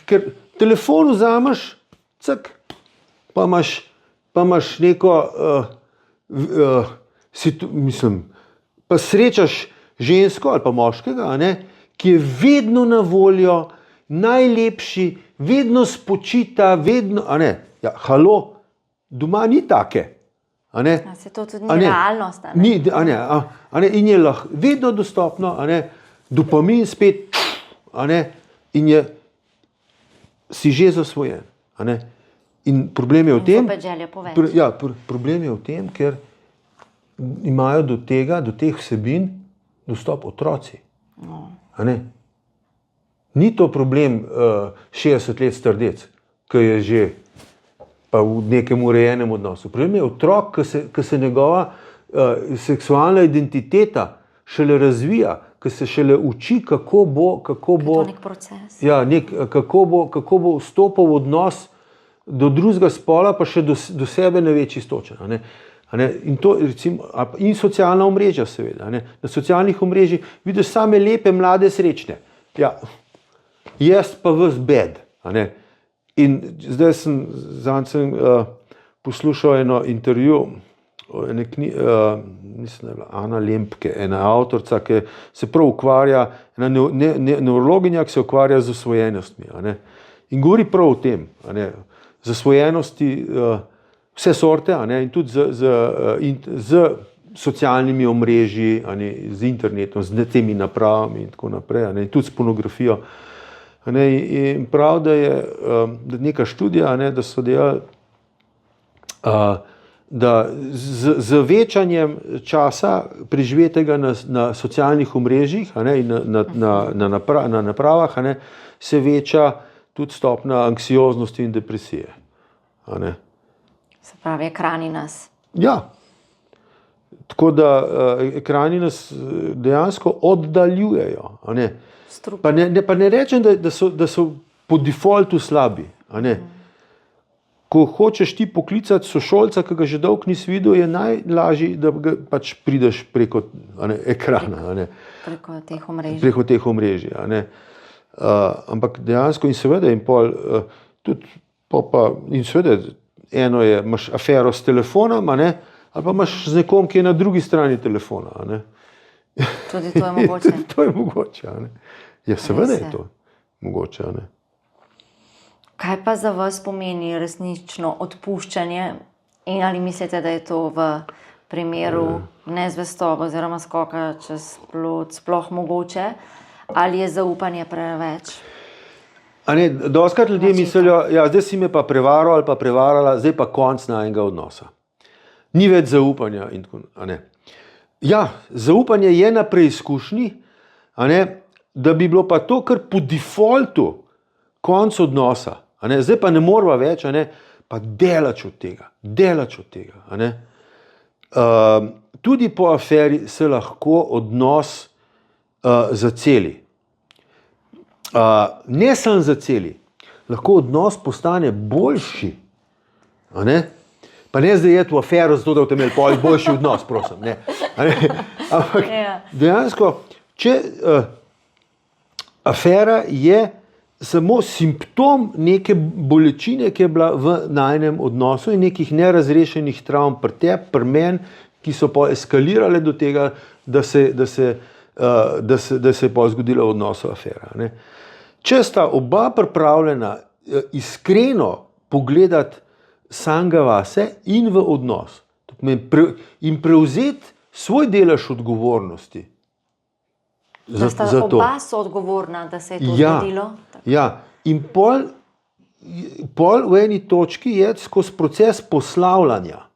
ker telefon vzameš, pa imaš neko, pa srečaš žensko ali pa moškega, ki je vedno na voljo, najlepši, vedno spočita, vedno, halo, doma ni take. Se to tudi ni realnost. In je lahko vedno dostopno, dopamin spet, in si že zasvojen. In problem je v tem, problem je v tem, ker imajo do teh vsebin dostop otroci. Ni to problem 60 let star dec, ki je že pa v nekem urejenem odnosu. Problem je otrok, ki se njegova seksualna identiteta šele razvija, ki se šele uči, kako bo, nek proces. kako bo vstopil v odnos do drugega spola, pa še do sebe na večji stočen. In to, recimo, in socialna omrežja, seveda. Na socialnih omrežjih vidiš same lepe, mlade, srečne. Jaz pa ves bed. In zdaj sem poslušal eno intervju, mislim, da je bila Ana Lempke, ena avtorica, ki se prav ukvarja, ena neurologinja, ki se ukvarja z zasvojenostmi. In govori prav o tem, zasvojenosti, vse sorte, in tudi z socialnimi omrežji, z internetom, z temi napravami in tako naprej, in tudi s pornografijo. In prav, da je neka študija, da so delali, da z večanjem časa preživetega na socialnih omrežjih in na napravah se veča tudi stopnja anksioznosti in depresije. Se pravi, ekrani nas. Ja. Tako da ekrani nas dejansko oddaljujejo. Pa ne rečem, da so po defaultu slabi. Ko hočeš ti poklicati sošolca, ki ga že dolgo nisi videl, je najlažje, da ga pač prideš preko ekrana. Preko teh omrežij. Preko teh omrežij. Ampak dejansko in seveda in pol tudi in seveda eno je, imaš afero s telefonom, ali pa imaš z nekom, ki je na drugi strani telefona. Tudi to je mogoče. To je mogoče. Ja, seveda je to mogoče. Kaj pa za vas pomeni resnično odpuščanje in ali mislite, da je to v primeru nezvestobe oziroma skoka čez plod sploh mogoče ali je zaupanje preveč? Doskrat ljudje mislijo, ja, zdaj si me pa prevaral ali pa prevarala, zdaj pa konc najnega odnosa. Ni več zaupanja. Ja, zaupanje je na preizkušnji, da bi bilo pa to kar po defaultu konc odnosa. Zdaj pa ne morava več, pa delač od tega. Tudi po aferi se lahko odnos zaceli. Ne samo zaceli, lahko odnos postane boljši. Pa ne zdaj je v afero, zato da boste imeli boljši odnos, prosim. Ampak dejansko, če afera je samo simptom neke bolečine, ki je bila v najinem odnosu in nekih nerazrešenih travm pri tebi, pri meni, ki so pa eskalirale do tega, da se je pa zgodila v odnosu afera. Če sta oba pripravljena iskreno pogledati samega vase in v odnos in prevzeti svoj delež odgovornosti. Da sta oba so odgovorna, da se je to zgodilo. Ja, in pol v eni točki je skozi proces poslavljanja.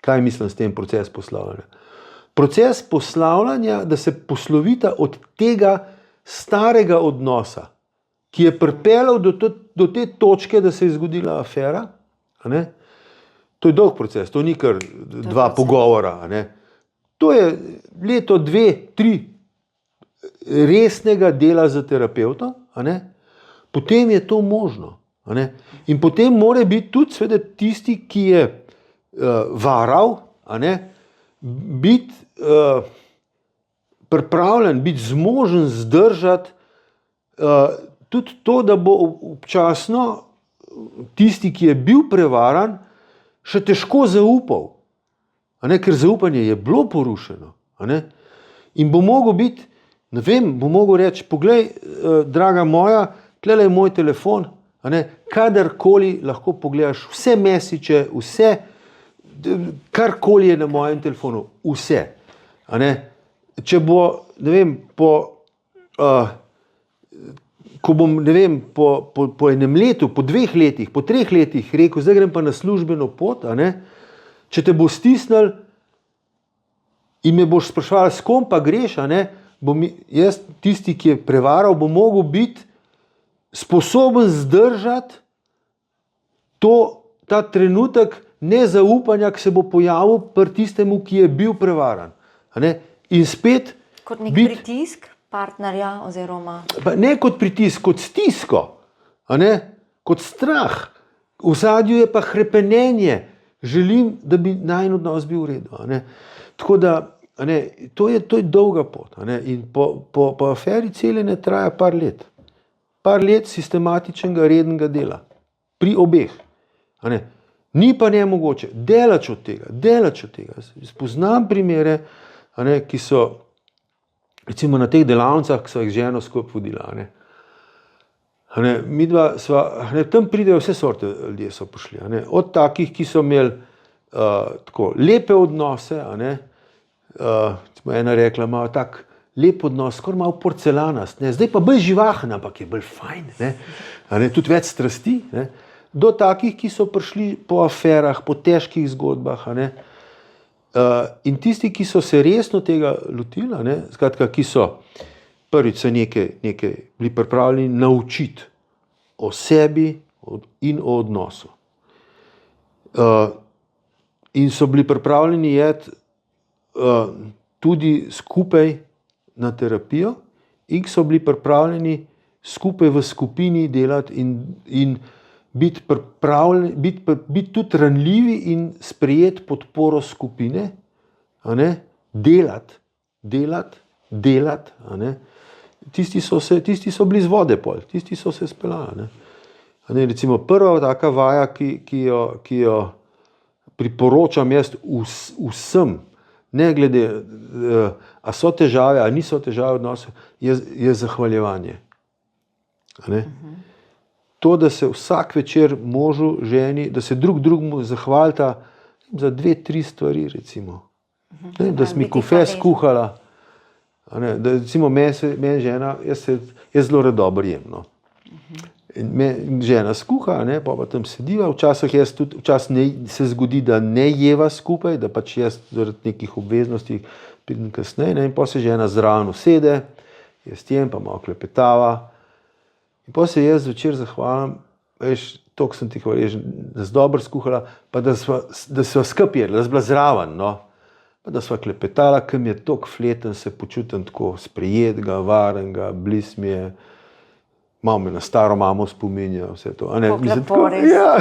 Kaj mislim s tem proces poslavljanja? Proces poslavljanja, da se poslovita od tega starega odnosa, ki je pripeljal do te točke, da se je zgodila afera. To je dolg proces, to ni kar dva pogovora. To je leto, 2, 3 resnega dela za terapevta, potem je to možno. In potem mora biti tudi seveda tisti, ki je varal, biti pripravljen, biti zmožen zdržati tudi to, da bo občasno tisti, ki je bil prevaran, še težko zaupal. Ker zaupanje je bilo porušeno. In bo mogel biti, ne vem, bo mogel reči, poglej, draga moja, tlele je moj telefon, kadarkoli lahko pogledaš vse mesiče, vse, karkoli je na mojem telefonu, vse. Če bo, ne vem, ko bom, ne vem, po enem letu, po 2 letih, po 3 letih rekel, zdaj grem pa na službeno pot, če te bo stisnil in me boš spraševal, s kom pa greš, bom jaz, tisti, ki je prevaral, bo mogel biti sposoben zdržati ta trenutek nezaupanja, ki se bo pojavil pri tistemu, ki je bil prevaran. In spet kot nek pritisk partnerja oziroma... Ne kot pritisk, kot stisko, kot strah. V ozadju je pa hrepenenje. Želim, da bi najin odnos bil v redu. Tako da, to je dolga pot. In po aferi celjenje traja par let. Par let sistematičnega, rednega dela. Pri obeh. Ni pa nemogoče. Delač od tega. Spoznam primere, ki so, recimo na teh delavnicah, ki so jih ženo skupaj vodila. Midva sva, tam pridejo vse sorte ljudje so prišli. Od takih, ki so imeli tako lepe odnose, ena rekla, malo tak lep odnos, skoraj malo porcelanast, zdaj pa bolj živahen, ampak je bolj fajn, tudi več strasti, do takih, ki so prišli po aferah, po težkih zgodbah, in tisti, ki so se resno tega lotili, skratka, ki so prvič se nekaj bili pripravljeni naučiti o sebi in o odnosu. In so bili pripravljeni iti tudi skupaj na terapijo in so bili pripravljeni skupaj v skupini delati in biti tudi ranljivi in sprejeti podporo skupine, delati. Tisti so bili z vode pol, tisti so se speljali. Recimo prva taka vaja, ki jo priporočam jaz vsem, ne glede, a so težave, a niso težave odnosov, je zahvaljevanje. To, da se vsak večer možu, ženi, da se drugemu zahvalita za 2-3 stvari, recimo. Da si mi kofe skuhala, da recimo meni žena, jaz zelo dobro jem. In me žena skuha, ne, pa tam sediva, včasih se zgodi, da ne jeva skupaj, da pač jaz zaradi nekih obveznosti pridem kasneje, ne, in pa se žena zraven usede, jaz jem, pa malo klepetava. In pa se jaz zvečer zahvalim, veš, toliko sem ti hvaležen, da si dobro skuhala, pa da sva skupaj jedla, da si bila zraven, no. Pa da sva klepetala, ker mi je toliko fleten, se počutim tako sprejetega, varenega, blizu mi je, malo me na staro mamo spominja, vse to. Ja,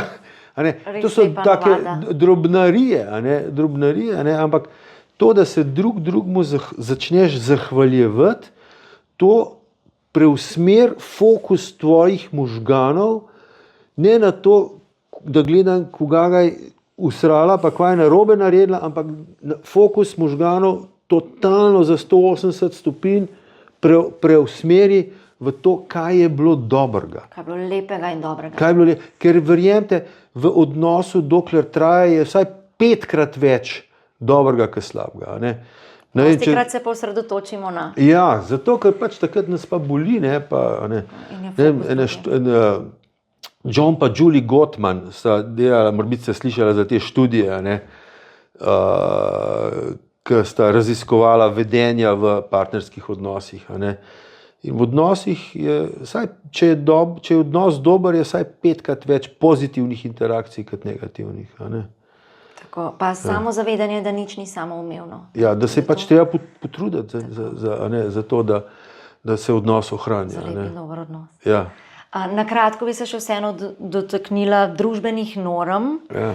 to so take drobnarije, ampak to, da se drugmu začneš zahvaljevati, to preusmer fokus tvojih možganov, ne na to, da gledam, koga ga je usrala, pa kva je narobe naredila, ampak fokus možganov totalno za 180 stopinj preusmeri v to, kaj je bilo dobrega. Kaj je bilo lepega in dobrega. Ker verjemite, v odnosu, dokler traja, je vsaj 5-krat več dobrega, kot slabega. Dostikrat se pa osredotočimo na... Ja, zato, ker pač takrat nas pa boli, John pa Julie Gottman sta delala, morda ste slišali za te študije, ki sta raziskovala vedenja v partnerskih odnosih. In v odnosih, če je odnos dober, je vsaj 5-krat več pozitivnih interakcij kot negativnih. Tako, pa samozavedanje, da nič ni samoumevno. Ja, da se je pač treba potruditi za to, da se odnos ohranja. Za lep in dober odnos. Ja. Na kratko bi se še vseeno dotaknila družbenih norm. Ja.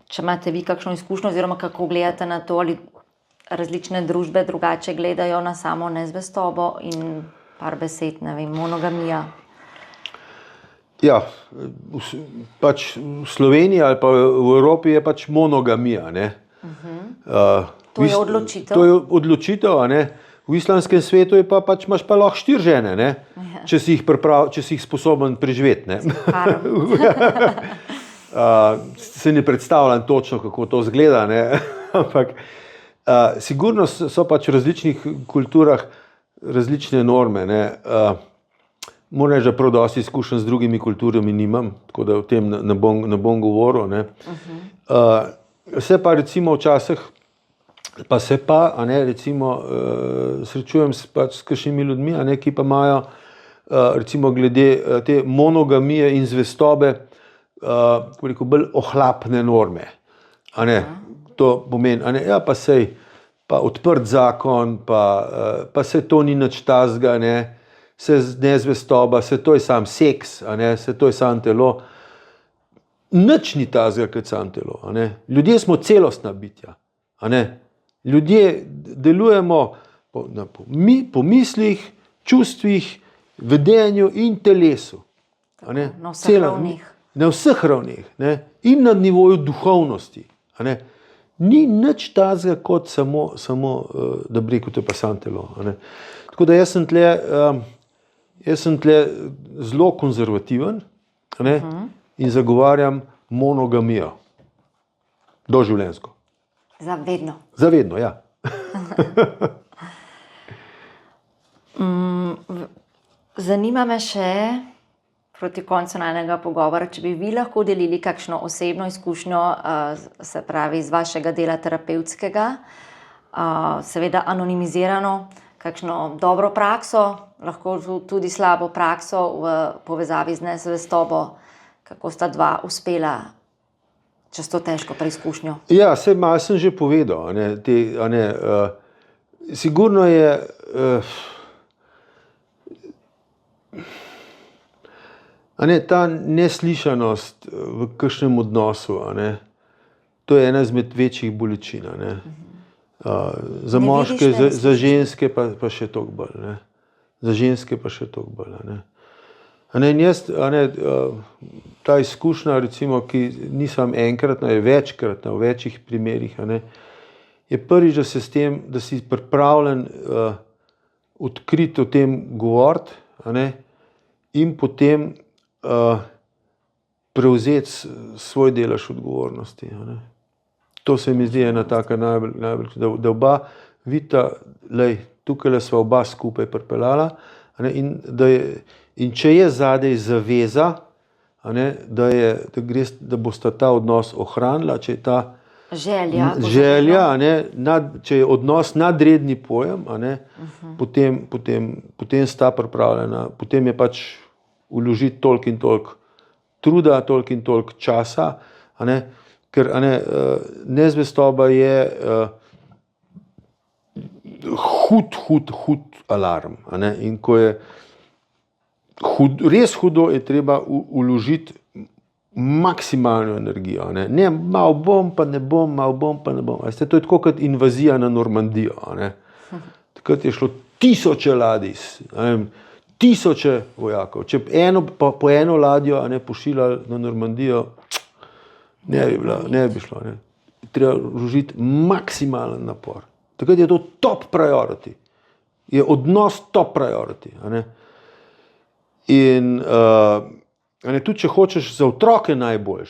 Če imate vi kakšno izkušnjo, oziroma kako gledate na to, ali različne družbe drugače gledajo na samo nezvestobo in par besed, monogamija. Ja, pač v Sloveniji ali pa v Evropi je pač monogamija. To je odločitev. To je odločitev, V islamskem svetu je pa pač imaš pa lahko 4 žene, če si jih sposoben preživeti. Se ne predstavljam točno, kako to izgleda, ampak sigurno so pač v različnih kulturah različne norme. Moram reči, da prav dosti izkušenj z drugimi kulturami nimam, tako da o tem ne bom govoril. Se pa recimo včasih recimo srečujem s kakšnimi ljudmi, ki pa imajo recimo glede te monogamije in zvestobe bolj ohlapne norme. To pomeni, pa sej, pa odprt zakon, pa sej to ni nič tazga, se nezvestoba, se to je sam seks, se to je sam telo. Nič ni tazga kot sam telo. Ljudje smo celostna bitja. Ljudje delujemo po mislih, čustvih, vedenju in telesu. Na vseh ravneh. Na vseh ravneh. In na nivoju duhovnosti. Ni nič tazga kot samo da bi rekel, to je pa samo telo. Tako da jaz sem tle zelo konzervativen in zagovarjam monogamijo. Doživljenjsko. Za vedno. Za vedno, ja. Zanima me še proti koncu najnega pogovora, če bi vi lahko delili kakšno osebno izkušnjo, se pravi iz vašega dela terapevtskega, seveda anonimizirano, kakšno dobro prakso, lahko tudi slabo prakso v povezavi z nezvestobo, kako sta dva uspela čez to težko preizkušnjo. Ja, malo sem že povedal. Sigurno je ta neslišanost v kakšnem odnosu, to je ena izmed večjih bolečin. Za moške, za ženske pa še toliko bolj. Za ženske pa še toliko bolj. Ta izkušnja, recimo, ki nisem enkrat, je večkrat, v večjih primerih, je prvič, da si pripravljen odkriti o tem govoriti, in potem prevzeti svoj delež odgovornosti. To se mi zdi ena taka najbolj, da oba vidita, tukaj sva oba skupaj pripeljala, a ne, in če je zadej zaveza, a ne, da bosta ta odnos ohranila, če je ta želja, a ne, če je odnos nadredni pojem, a ne, potem sta pripravljena, potem je pač vložiti toliko in toliko truda, toliko in toliko časa, a ne, ker a ne, nezvestoba je hud alarm. A ne, in ko je res hudo, je treba vložiti maksimalno energijo. Ne, malo bom, pa ne bom, malo bom, pa ne bom. To je tako kot invazija na Normandijo. A ne. Takrat je šlo tisoče ladij, tisoče vojakov. Če po eno ladjo a ne pošiljali na Normandijo, ne bi šlo. Ne. Treba vložiti maksimalen napor. Takrat je to top priority. Je odnos top priority. A ne. In tudi če hočeš za otroke najboljš,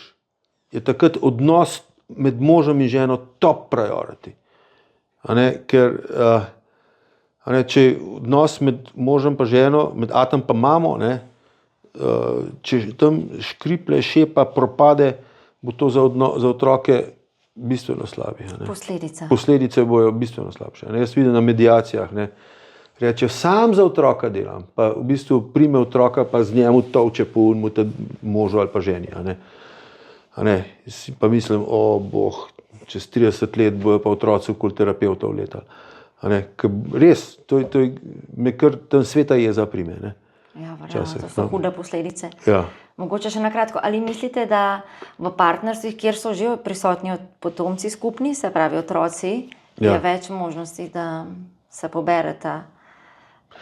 je takrat odnos med možem in ženo top priority. A ne, ker če je odnos med možem pa ženo, med atom pa mamo, ne, če tam škriple, šepa, propade, bo to za otroke bistveno slabše. Posledice bojo bistveno slabše. Ne. Jaz vidim na medijacijah, ne, reče, sam za otroka delam, pa v bistvu prime otroka, pa z njemu tolče po možu ali pa ženi. A ne. Pa mislim, o Bog, čez 30 let bojo pa otroci okoli terapeutov letali. A ne. Res, me kar tam sveta jeza prime. Ne. Ja, verjamem, to so hude posledice. Ja. Mogoče še na kratko, ali mislite, da v partnerstvih, kjer so že prisotni potomci skupni, se pravi otroci, je več možnosti, da se pobereta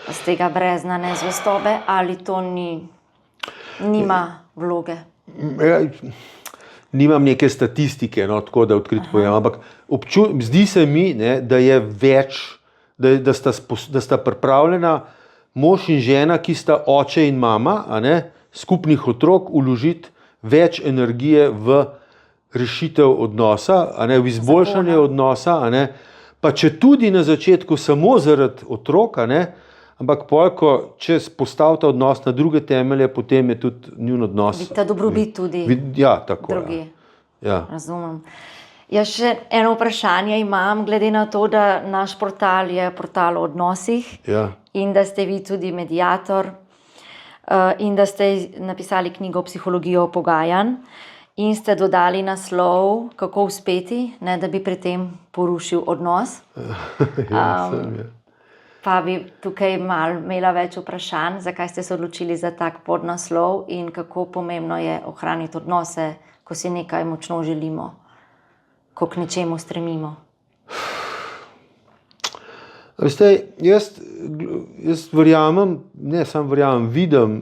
z tega brezna nezvestobe, ali to nima vloge? Nimam neke statistike, no, tako da odkrito povem, ampak zdi se mi, ne, da je več, da sta pripravljena mož in žena, ki sta oče in mama, a ne, skupnih otrok, vložiti več energije v rešitev odnosa, a ne, v izboljšanje odnosa, a ne, pa če tudi na začetku samo zaradi otrok, a ne, ampak če postavita odnos na druge temelje, potem je tudi njun odnos. Vidite dobrobit tudi drugi. Ja. Razumem. Jaz še eno vprašanje imam, glede na to, da naš portal je portal o odnosih in da ste vi tudi mediator in da ste napisali knjigo Psihologija pogajanj in ste dodali naslov Kako uspeti, ne da bi pri tem porušil odnos. Pa bi tukaj malo imela več vprašanj, zakaj ste se odločili za tak podnaslov in kako pomembno je ohraniti odnose, ko si nekaj močno želimo, ko k nečemu stremimo. Veste, jaz verjamem, ne samo verjamem, vidim,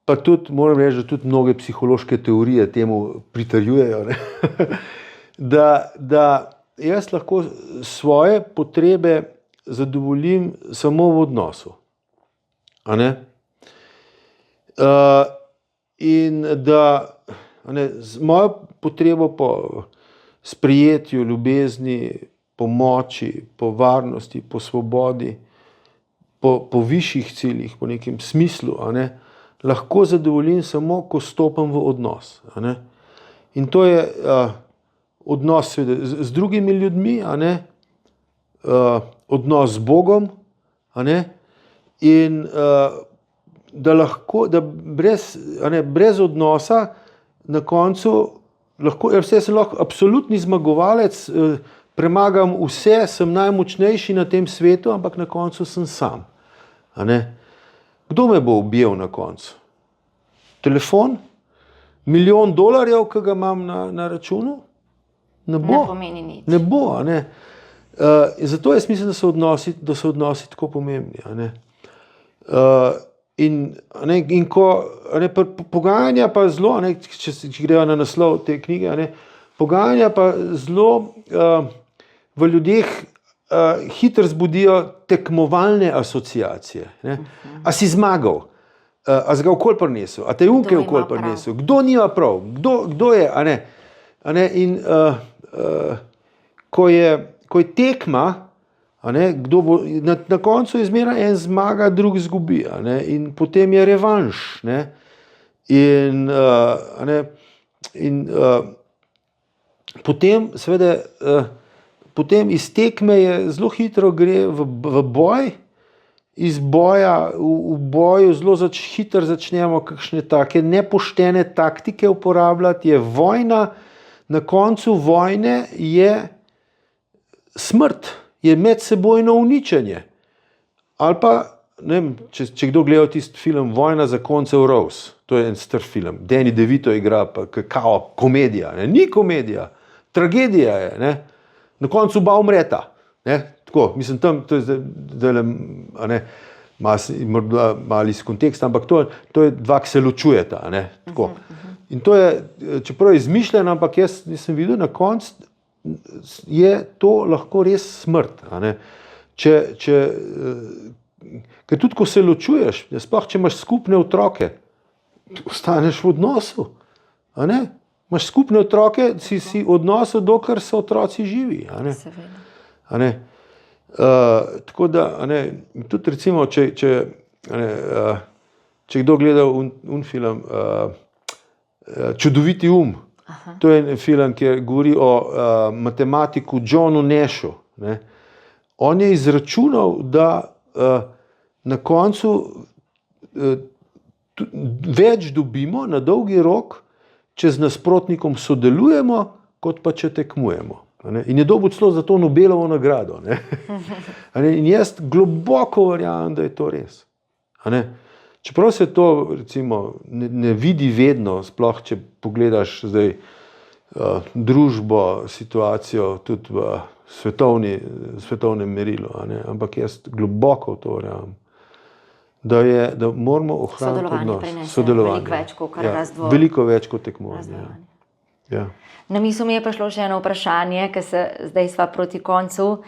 pa tudi moram reči, da tudi mnoge psihološke teorije temu pritrjujejo, ne? da jaz lahko svoje potrebe zadovoljim samo v odnosu. A ne? In da z mojo potrebo po sprejetju, ljubezni, pomoči, po varnosti, po svobodi, po višjih ciljih, po nekem smislu, a ne, lahko zadovoljim samo, ko stopim v odnos. A ne? In to je odnos z drugimi ljudmi, a ne, odnos z Bogom, a ne, in da lahko, da brez odnosa na koncu sem lahko absolutni zmagovalec, premagam vse, sem najmočnejši na tem svetu, ampak na koncu sem sam. A ne. Kdo me bo objel na koncu? Telefon? $1 milijon, ki ga imam na računu? Ne bo. Ne pomeni nič. Ne bo, a ne. In zato jaz mislim, da so odnosi tako pomembni. A ne. In ko pogajanja pa zelo, če grejo na naslov te knjige, a ne, pogajanja pa zelo v ljudeh hitro zbudijo tekmovalne asociacije. Ne. A si zmagal? A si ga okoli prinesel? A te je okoli prinesel? Kdo nima prav? Kdo je? A ne. A ne. In ko je tekma, A ne, kdo bo, na koncu je zmeraj en zmaga, drug izgubi, a ne, in potem je revanš. Ne. In, a ne, in potem, seveda, potem iz tekme je zelo hitro gre v boj, iz boja, v boju zelo hitro začnemo kakšne take nepoštene taktike uporabljati, je vojna, na koncu vojne je smrt, je medsebojno uničenje. Ali pa, ne vem, če kdo gleda tisti film Vojna zakoncev Rose, to je en star film, Danny DeVito igra, pa kao komedija, ne? Ni komedija, tragedija je, ne? Na koncu oba umreta, ne? Tako, mislim, tam, to je zdaj, a ne, malo iz konteksta, ampak to je dva, ki se ločujeta, ne? Tako. In to je, čeprav je izmišljeno, ampak jaz nisem videl, na koncu je to lahko res smrt. A ne? Ker tudi, ko se ločuješ, sploh če imaš skupne otroke, ostaneš v odnosu. A ne? Imaš skupne otroke, si v odnosu, dokler so otroci živi. A ne? A ne? Tako da, a ne, tudi recimo, če kdo gleda un film Čudoviti um, to je en film, ki govori o matematiku Johnu Nashu. Ne. On je izračunal, da na koncu več dobimo na dolgi rok, če z nasprotnikom sodelujemo, kot pa če tekmujemo. Ne. In je dobil celo za to Nobelovo nagrado. Ne. In jaz globoko verjamem, da je to res. A ne. Čeprav se to recimo ne vidi vedno, sploh če pogledaš zdaj družbo, situacijo tudi v svetovnem merilu, a ne? Ampak jaz globoko v to verjamem, da moramo ohraniti odnos. Sodelovanje veliko več kot razdvojanje. Veliko več kot tekmovanje. Ja. Na misel mi je prišlo še eno vprašanje, ker zdaj sva proti koncu.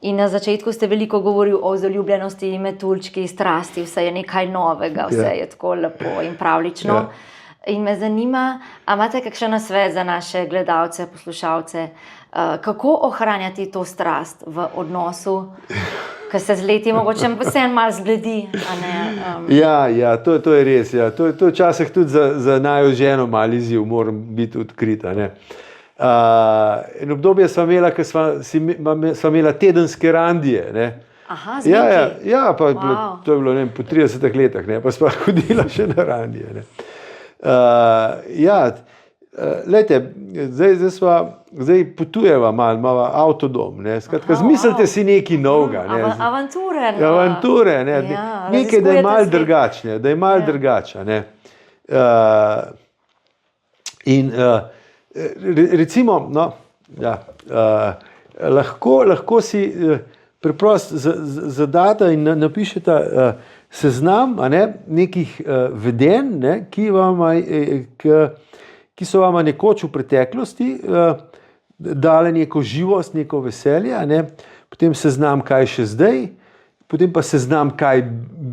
In na začetku ste veliko govorili o zaljubljenosti, metuljčki, strasti, vse je nekaj novega, vse je tako lepo in pravlično. In me zanima, a imate kakšen nasvet za naše gledalce, poslušalce, kako ohranjati to strast v odnosu, ker se z leti mogoče vseeno malo zbledi, a ne? Ja, to je res, ja. To je včasih tudi za najo ženo mal izziv, moram biti odkrita, ne. In obdobje sva imela, ker sva imela tedenske randije, ne. Aha, zmenki? Ja, pa to je bilo, ne vem, po 30 letih, ne, pa sva hodila še na randije, ne. Glejte, zdaj potujeva malo, imava avtodom, ne, skratka, zmislite si nekaj novega, ne. Avanture, ne. Avanture, ne, nekaj, da je malo drugačne, ne. In recimo, no, ja, lahko si preprosto zadata in napišeta seznam, a ne, nekih vedenj, ne, ki so vama nekoč v preteklosti dale neko živost, neko veselje, a ne, potem seznam, kaj še zdaj, potem pa seznam, kaj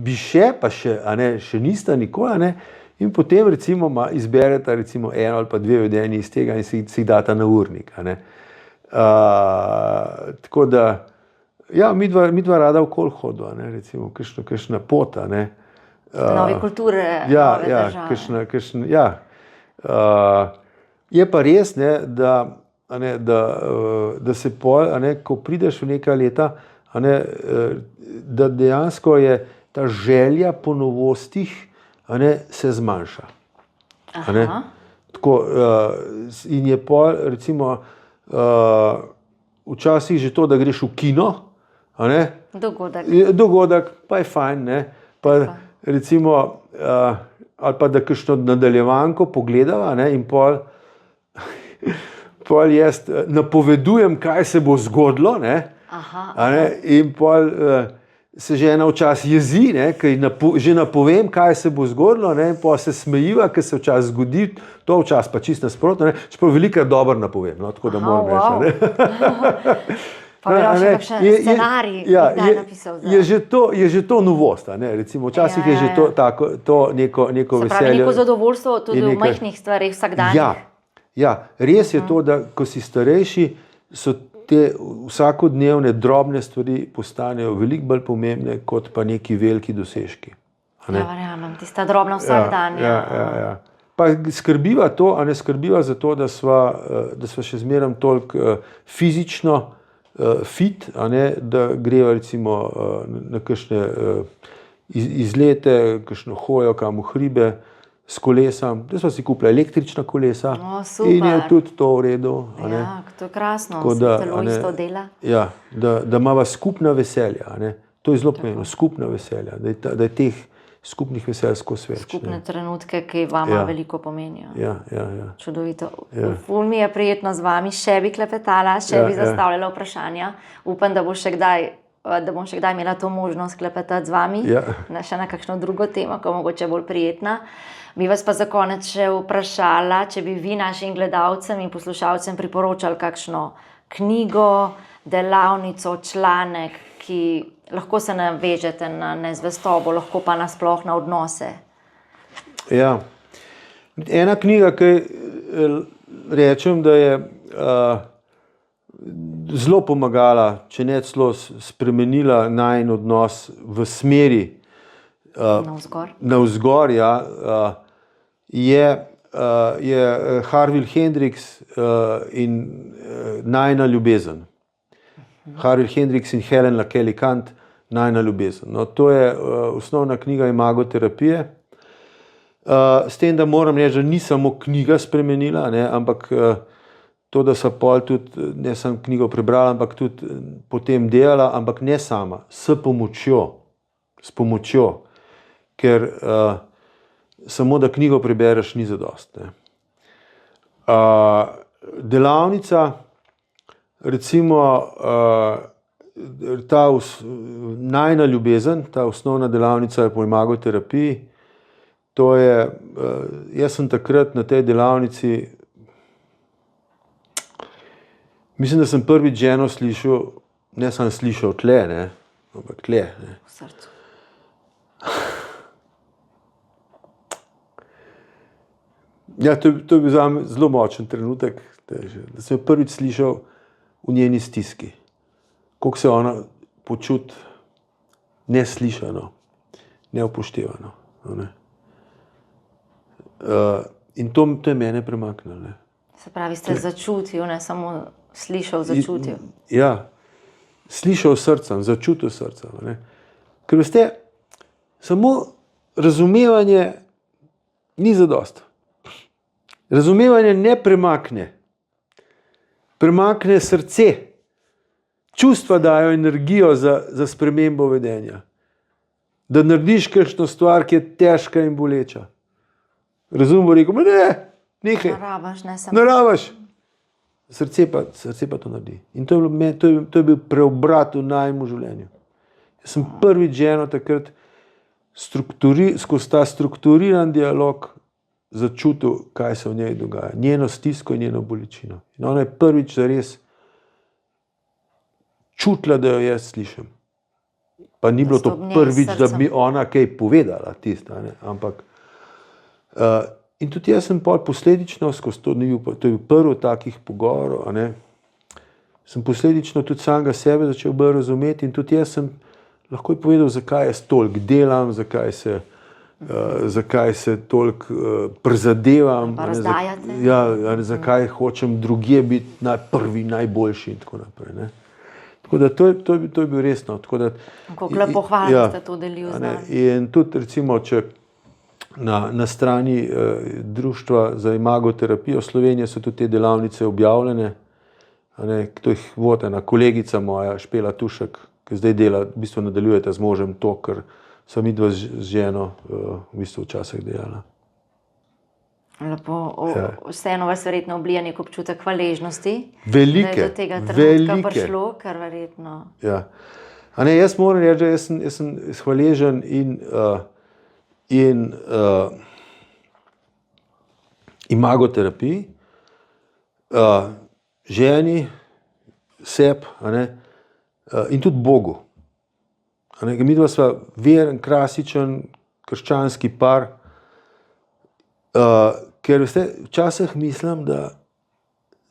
bi še, pa še, a ne, še nista nikoli, a ne. In potem recimo izbereta recimo eno ali pa dve vedenji iz tega in si jih data na urnik. A ne. Tako da, ja, midva rada okoli hodu, a ne, recimo, kakšna pot, a ne. Nove kulture, nove države. Ja. Je pa res, ne, da se pol, a ne, ko prideš v neka leta, a ne, da dejansko je ta želja po novostih, a ne, se zmanjša. A ne? Tako, in je pol, recimo, včasih že to, da greš v kino, a ne? Dogodek, pa je fajn, ne? Pa recimo, ali pa da kakšno nadaljevanko pogledava, ne? In pol jaz napovedujem, kaj se bo zgodilo, ne? A ne? In pol se žena včasih jezi, ne, ker že napovem, kaj se bo zgodilo, ne, in pa se smejiva, ker se včasih zgodi, to včasih pa čisto nasprotno, ne, čeprav veliko dobro napovem, no, tako da moram reči. Ne. Pa bi lahko še kakšen scenarij kdaj napisal. Je že to novost, ne, recimo, včasih je že to neko veselje. Se pravi, neko zadovoljstvo tudi v majhnih stvareh vsakdanjih. Ja, res je to, da ko si starejši, so te vsakodnevne drobne stvari postanejo veliko bolj pomembne, kot pa neki veliki dosežki. Ja, verjamem, tista drobna vsakdanja. Ja. Pa skrbiva to, a ne skrbiva za to, da sva še zmeraj toliko fizično fit, a ne, da greva recimo na kakšne izlete, kakšno hojo kam v hribe s kolesom, da sva si kupila električna kolesa in je tudi to v redu. Ja, to je krasno, telo isto dela. Ja, da imava skupna veselja, a ne. To je zelo pomembno, skupna veselja, da je teh skupnih veselj skozi več. Skupne trenutke, ki vama veliko pomenijo. Ja. Čudovito. Ful mi je prijetno z vami, še bi klepetala, še bi zastavljala vprašanja. Upam, da bom še kdaj imela to možnost klepetati z vami, še na kakšno drugo temo, ko je mogoče bolj prijetna. Bi vas pa za konec še vprašala, če bi vi našim gledalcem in poslušalcem priporočali kakšno knjigo, delavnico, članek, ki lahko se navežete na nezvestobo, lahko pa nasploh na odnose. Ja. Ena knjiga, ki rečem, da je zelo pomagala, če ne celo spremenila najin odnos v smeri navzgor, je Harville Hendrix in Najina ljubezen. Harville Hendrix in Helen LaKelly Kant, Najina ljubezen. No, to je osnovna knjiga imagoterapije. S tem, da moram reči, da ni samo knjiga spremenila, ne, ampak to, da so pol tudi, ne samo knjigo prebrala, ampak tudi potem delala, ampak ne sama, s pomočjo, ker samo, da knjigo prebereš, ni zadost. Delavnica, recimo, ta najina ljubezen, ta osnovna delavnica je po imagoterapiji, to je, jaz sem takrat na tej delavnici, mislim, da sem prvič ženo slišal, ne sem slišal tle, ne, ampak tle. Ne. V srcu. Ja, to je bil zame zelo močen trenutek, da sem jo prvič slišal v njeni stiski. Kako se ona počuti neslišano, neupoštevano. Ne. In to je mene premaknilo. Ne. Se pravi, ste začutil, ne samo slišal, začutil. Ja, slišal srcem, začutil srcem. Ne. Ker veste, samo razumevanje ni zadost. Razumevanje ne premakne. Premakne srce. Čustva dajo energijo za spremembo vedenja. Da narediš kakšno stvar, ki je težka in boleča. Razum bo rekel, nehaj. Narabaš. Srce pa to naredi. In to je bil preobrat v najmu življenju. Jaz sem prvič ženo takrat skozi ta strukturiran dialog začutil, kaj se v njej dogaja. Njeno stisko in njeno bolečino. In ona je prvič zares čutila, da jo jaz slišim. Pa ni bilo to prvič, da bi ona kaj povedala tista, ne? Ampak in tudi jaz sem posledično skozi to je bil prvi takih pogovorov, ne? Sem posledično tudi samega sebe začel bolj razumeti in tudi jaz sem lahko povedal, zakaj jaz toliko delam, zakaj se toliko prizadevam, zakaj hočem drugje biti prvi, najboljši in tako naprej. Ne? Tako da to je bil resno. Kako lepo hvala, ste to delili z nami. In tudi recimo, če na strani Društva za imagoterapijo Slovenije so tudi te delavnice objavljene. To jih vodi ena kolegica moja, Špela Tušek, ki zdaj dela, v bistvu nadaljujete z možem to, kar sem midva z ženo v bistvu včasih delala. Lepo, vseeno vas verjetno oblija nek občutek hvaležnosti. Velike, da je do tega trenutka prišlo, kar verjetno. Ja. Jaz moram reči, da jaz sem hvaležen in imagoterapiji, ženi, sebi, in tudi Bogu. Midva sva veren, klasičen, krščanski par, ker včasih mislim, da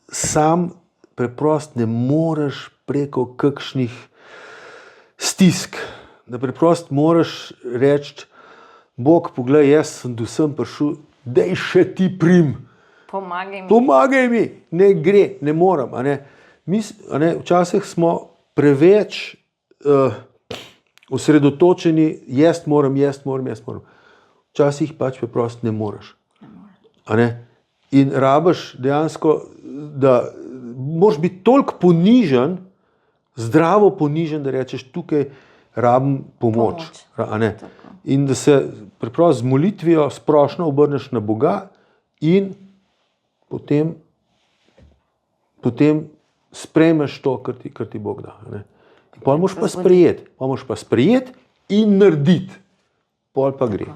sam preprosto ne moreš preko kakšnih stisk, da preprosto moraš reči, Bog, poglej, jaz sem do sem prišel, daj še ti prim. Pomagaj mi, ne gre, ne morem. Včasih smo preveč osredotočeni, jaz moram. Včasih pač preprosto ne moreš. In rabiš dejansko, da moraš biti toliko ponižen, zdravo ponižen, da rečeš, tukaj rabim pomoč. In da se preprosto z molitvijo sprošno obrneš na Boga in potem sprejmeš to, kar ti Bog da. Pol moraš pa sprejeti in narediti. Pol pa gre.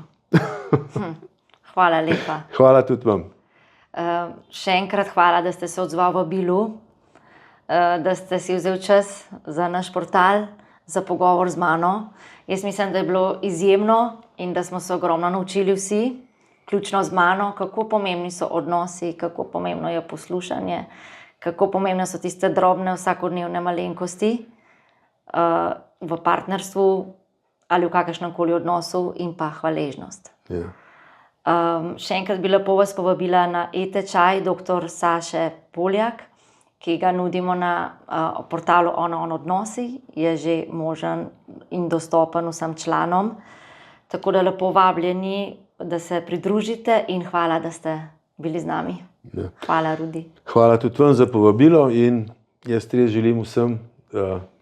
Hvala lepa. Hvala tudi vam. Še enkrat hvala, da ste se odzvali vabilu, da ste si vzeli čas za naš portal, za pogovor z mano. Jaz mislim, da je bilo izjemno in da smo se ogromno naučili vsi, vključno z mano, kako pomembni so odnosi, kako pomembno je poslušanje, kako pomembne so tiste drobne vsakodnevne malenkosti v partnerstvu ali v kakršnem koli odnosu in pa hvaležnost. Ja. Še enkrat bi lepo vas povabila na e-tečaj dr. Saše Poljak, ki ga nudimo na portalu Ono odnosi, je že možen in dostopen vsem članom. Tako da lepo vabljeni, da se pridružite in hvala, da ste bili z nami. Ja. Hvala, Rudi. Hvala tudi vam za povabilo in jaz res želim vsem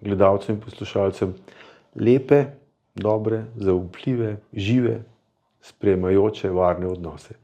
gledalcem in poslušalcem lepe, dobre, zaupljive, žive, sprejemajoče, varne odnose.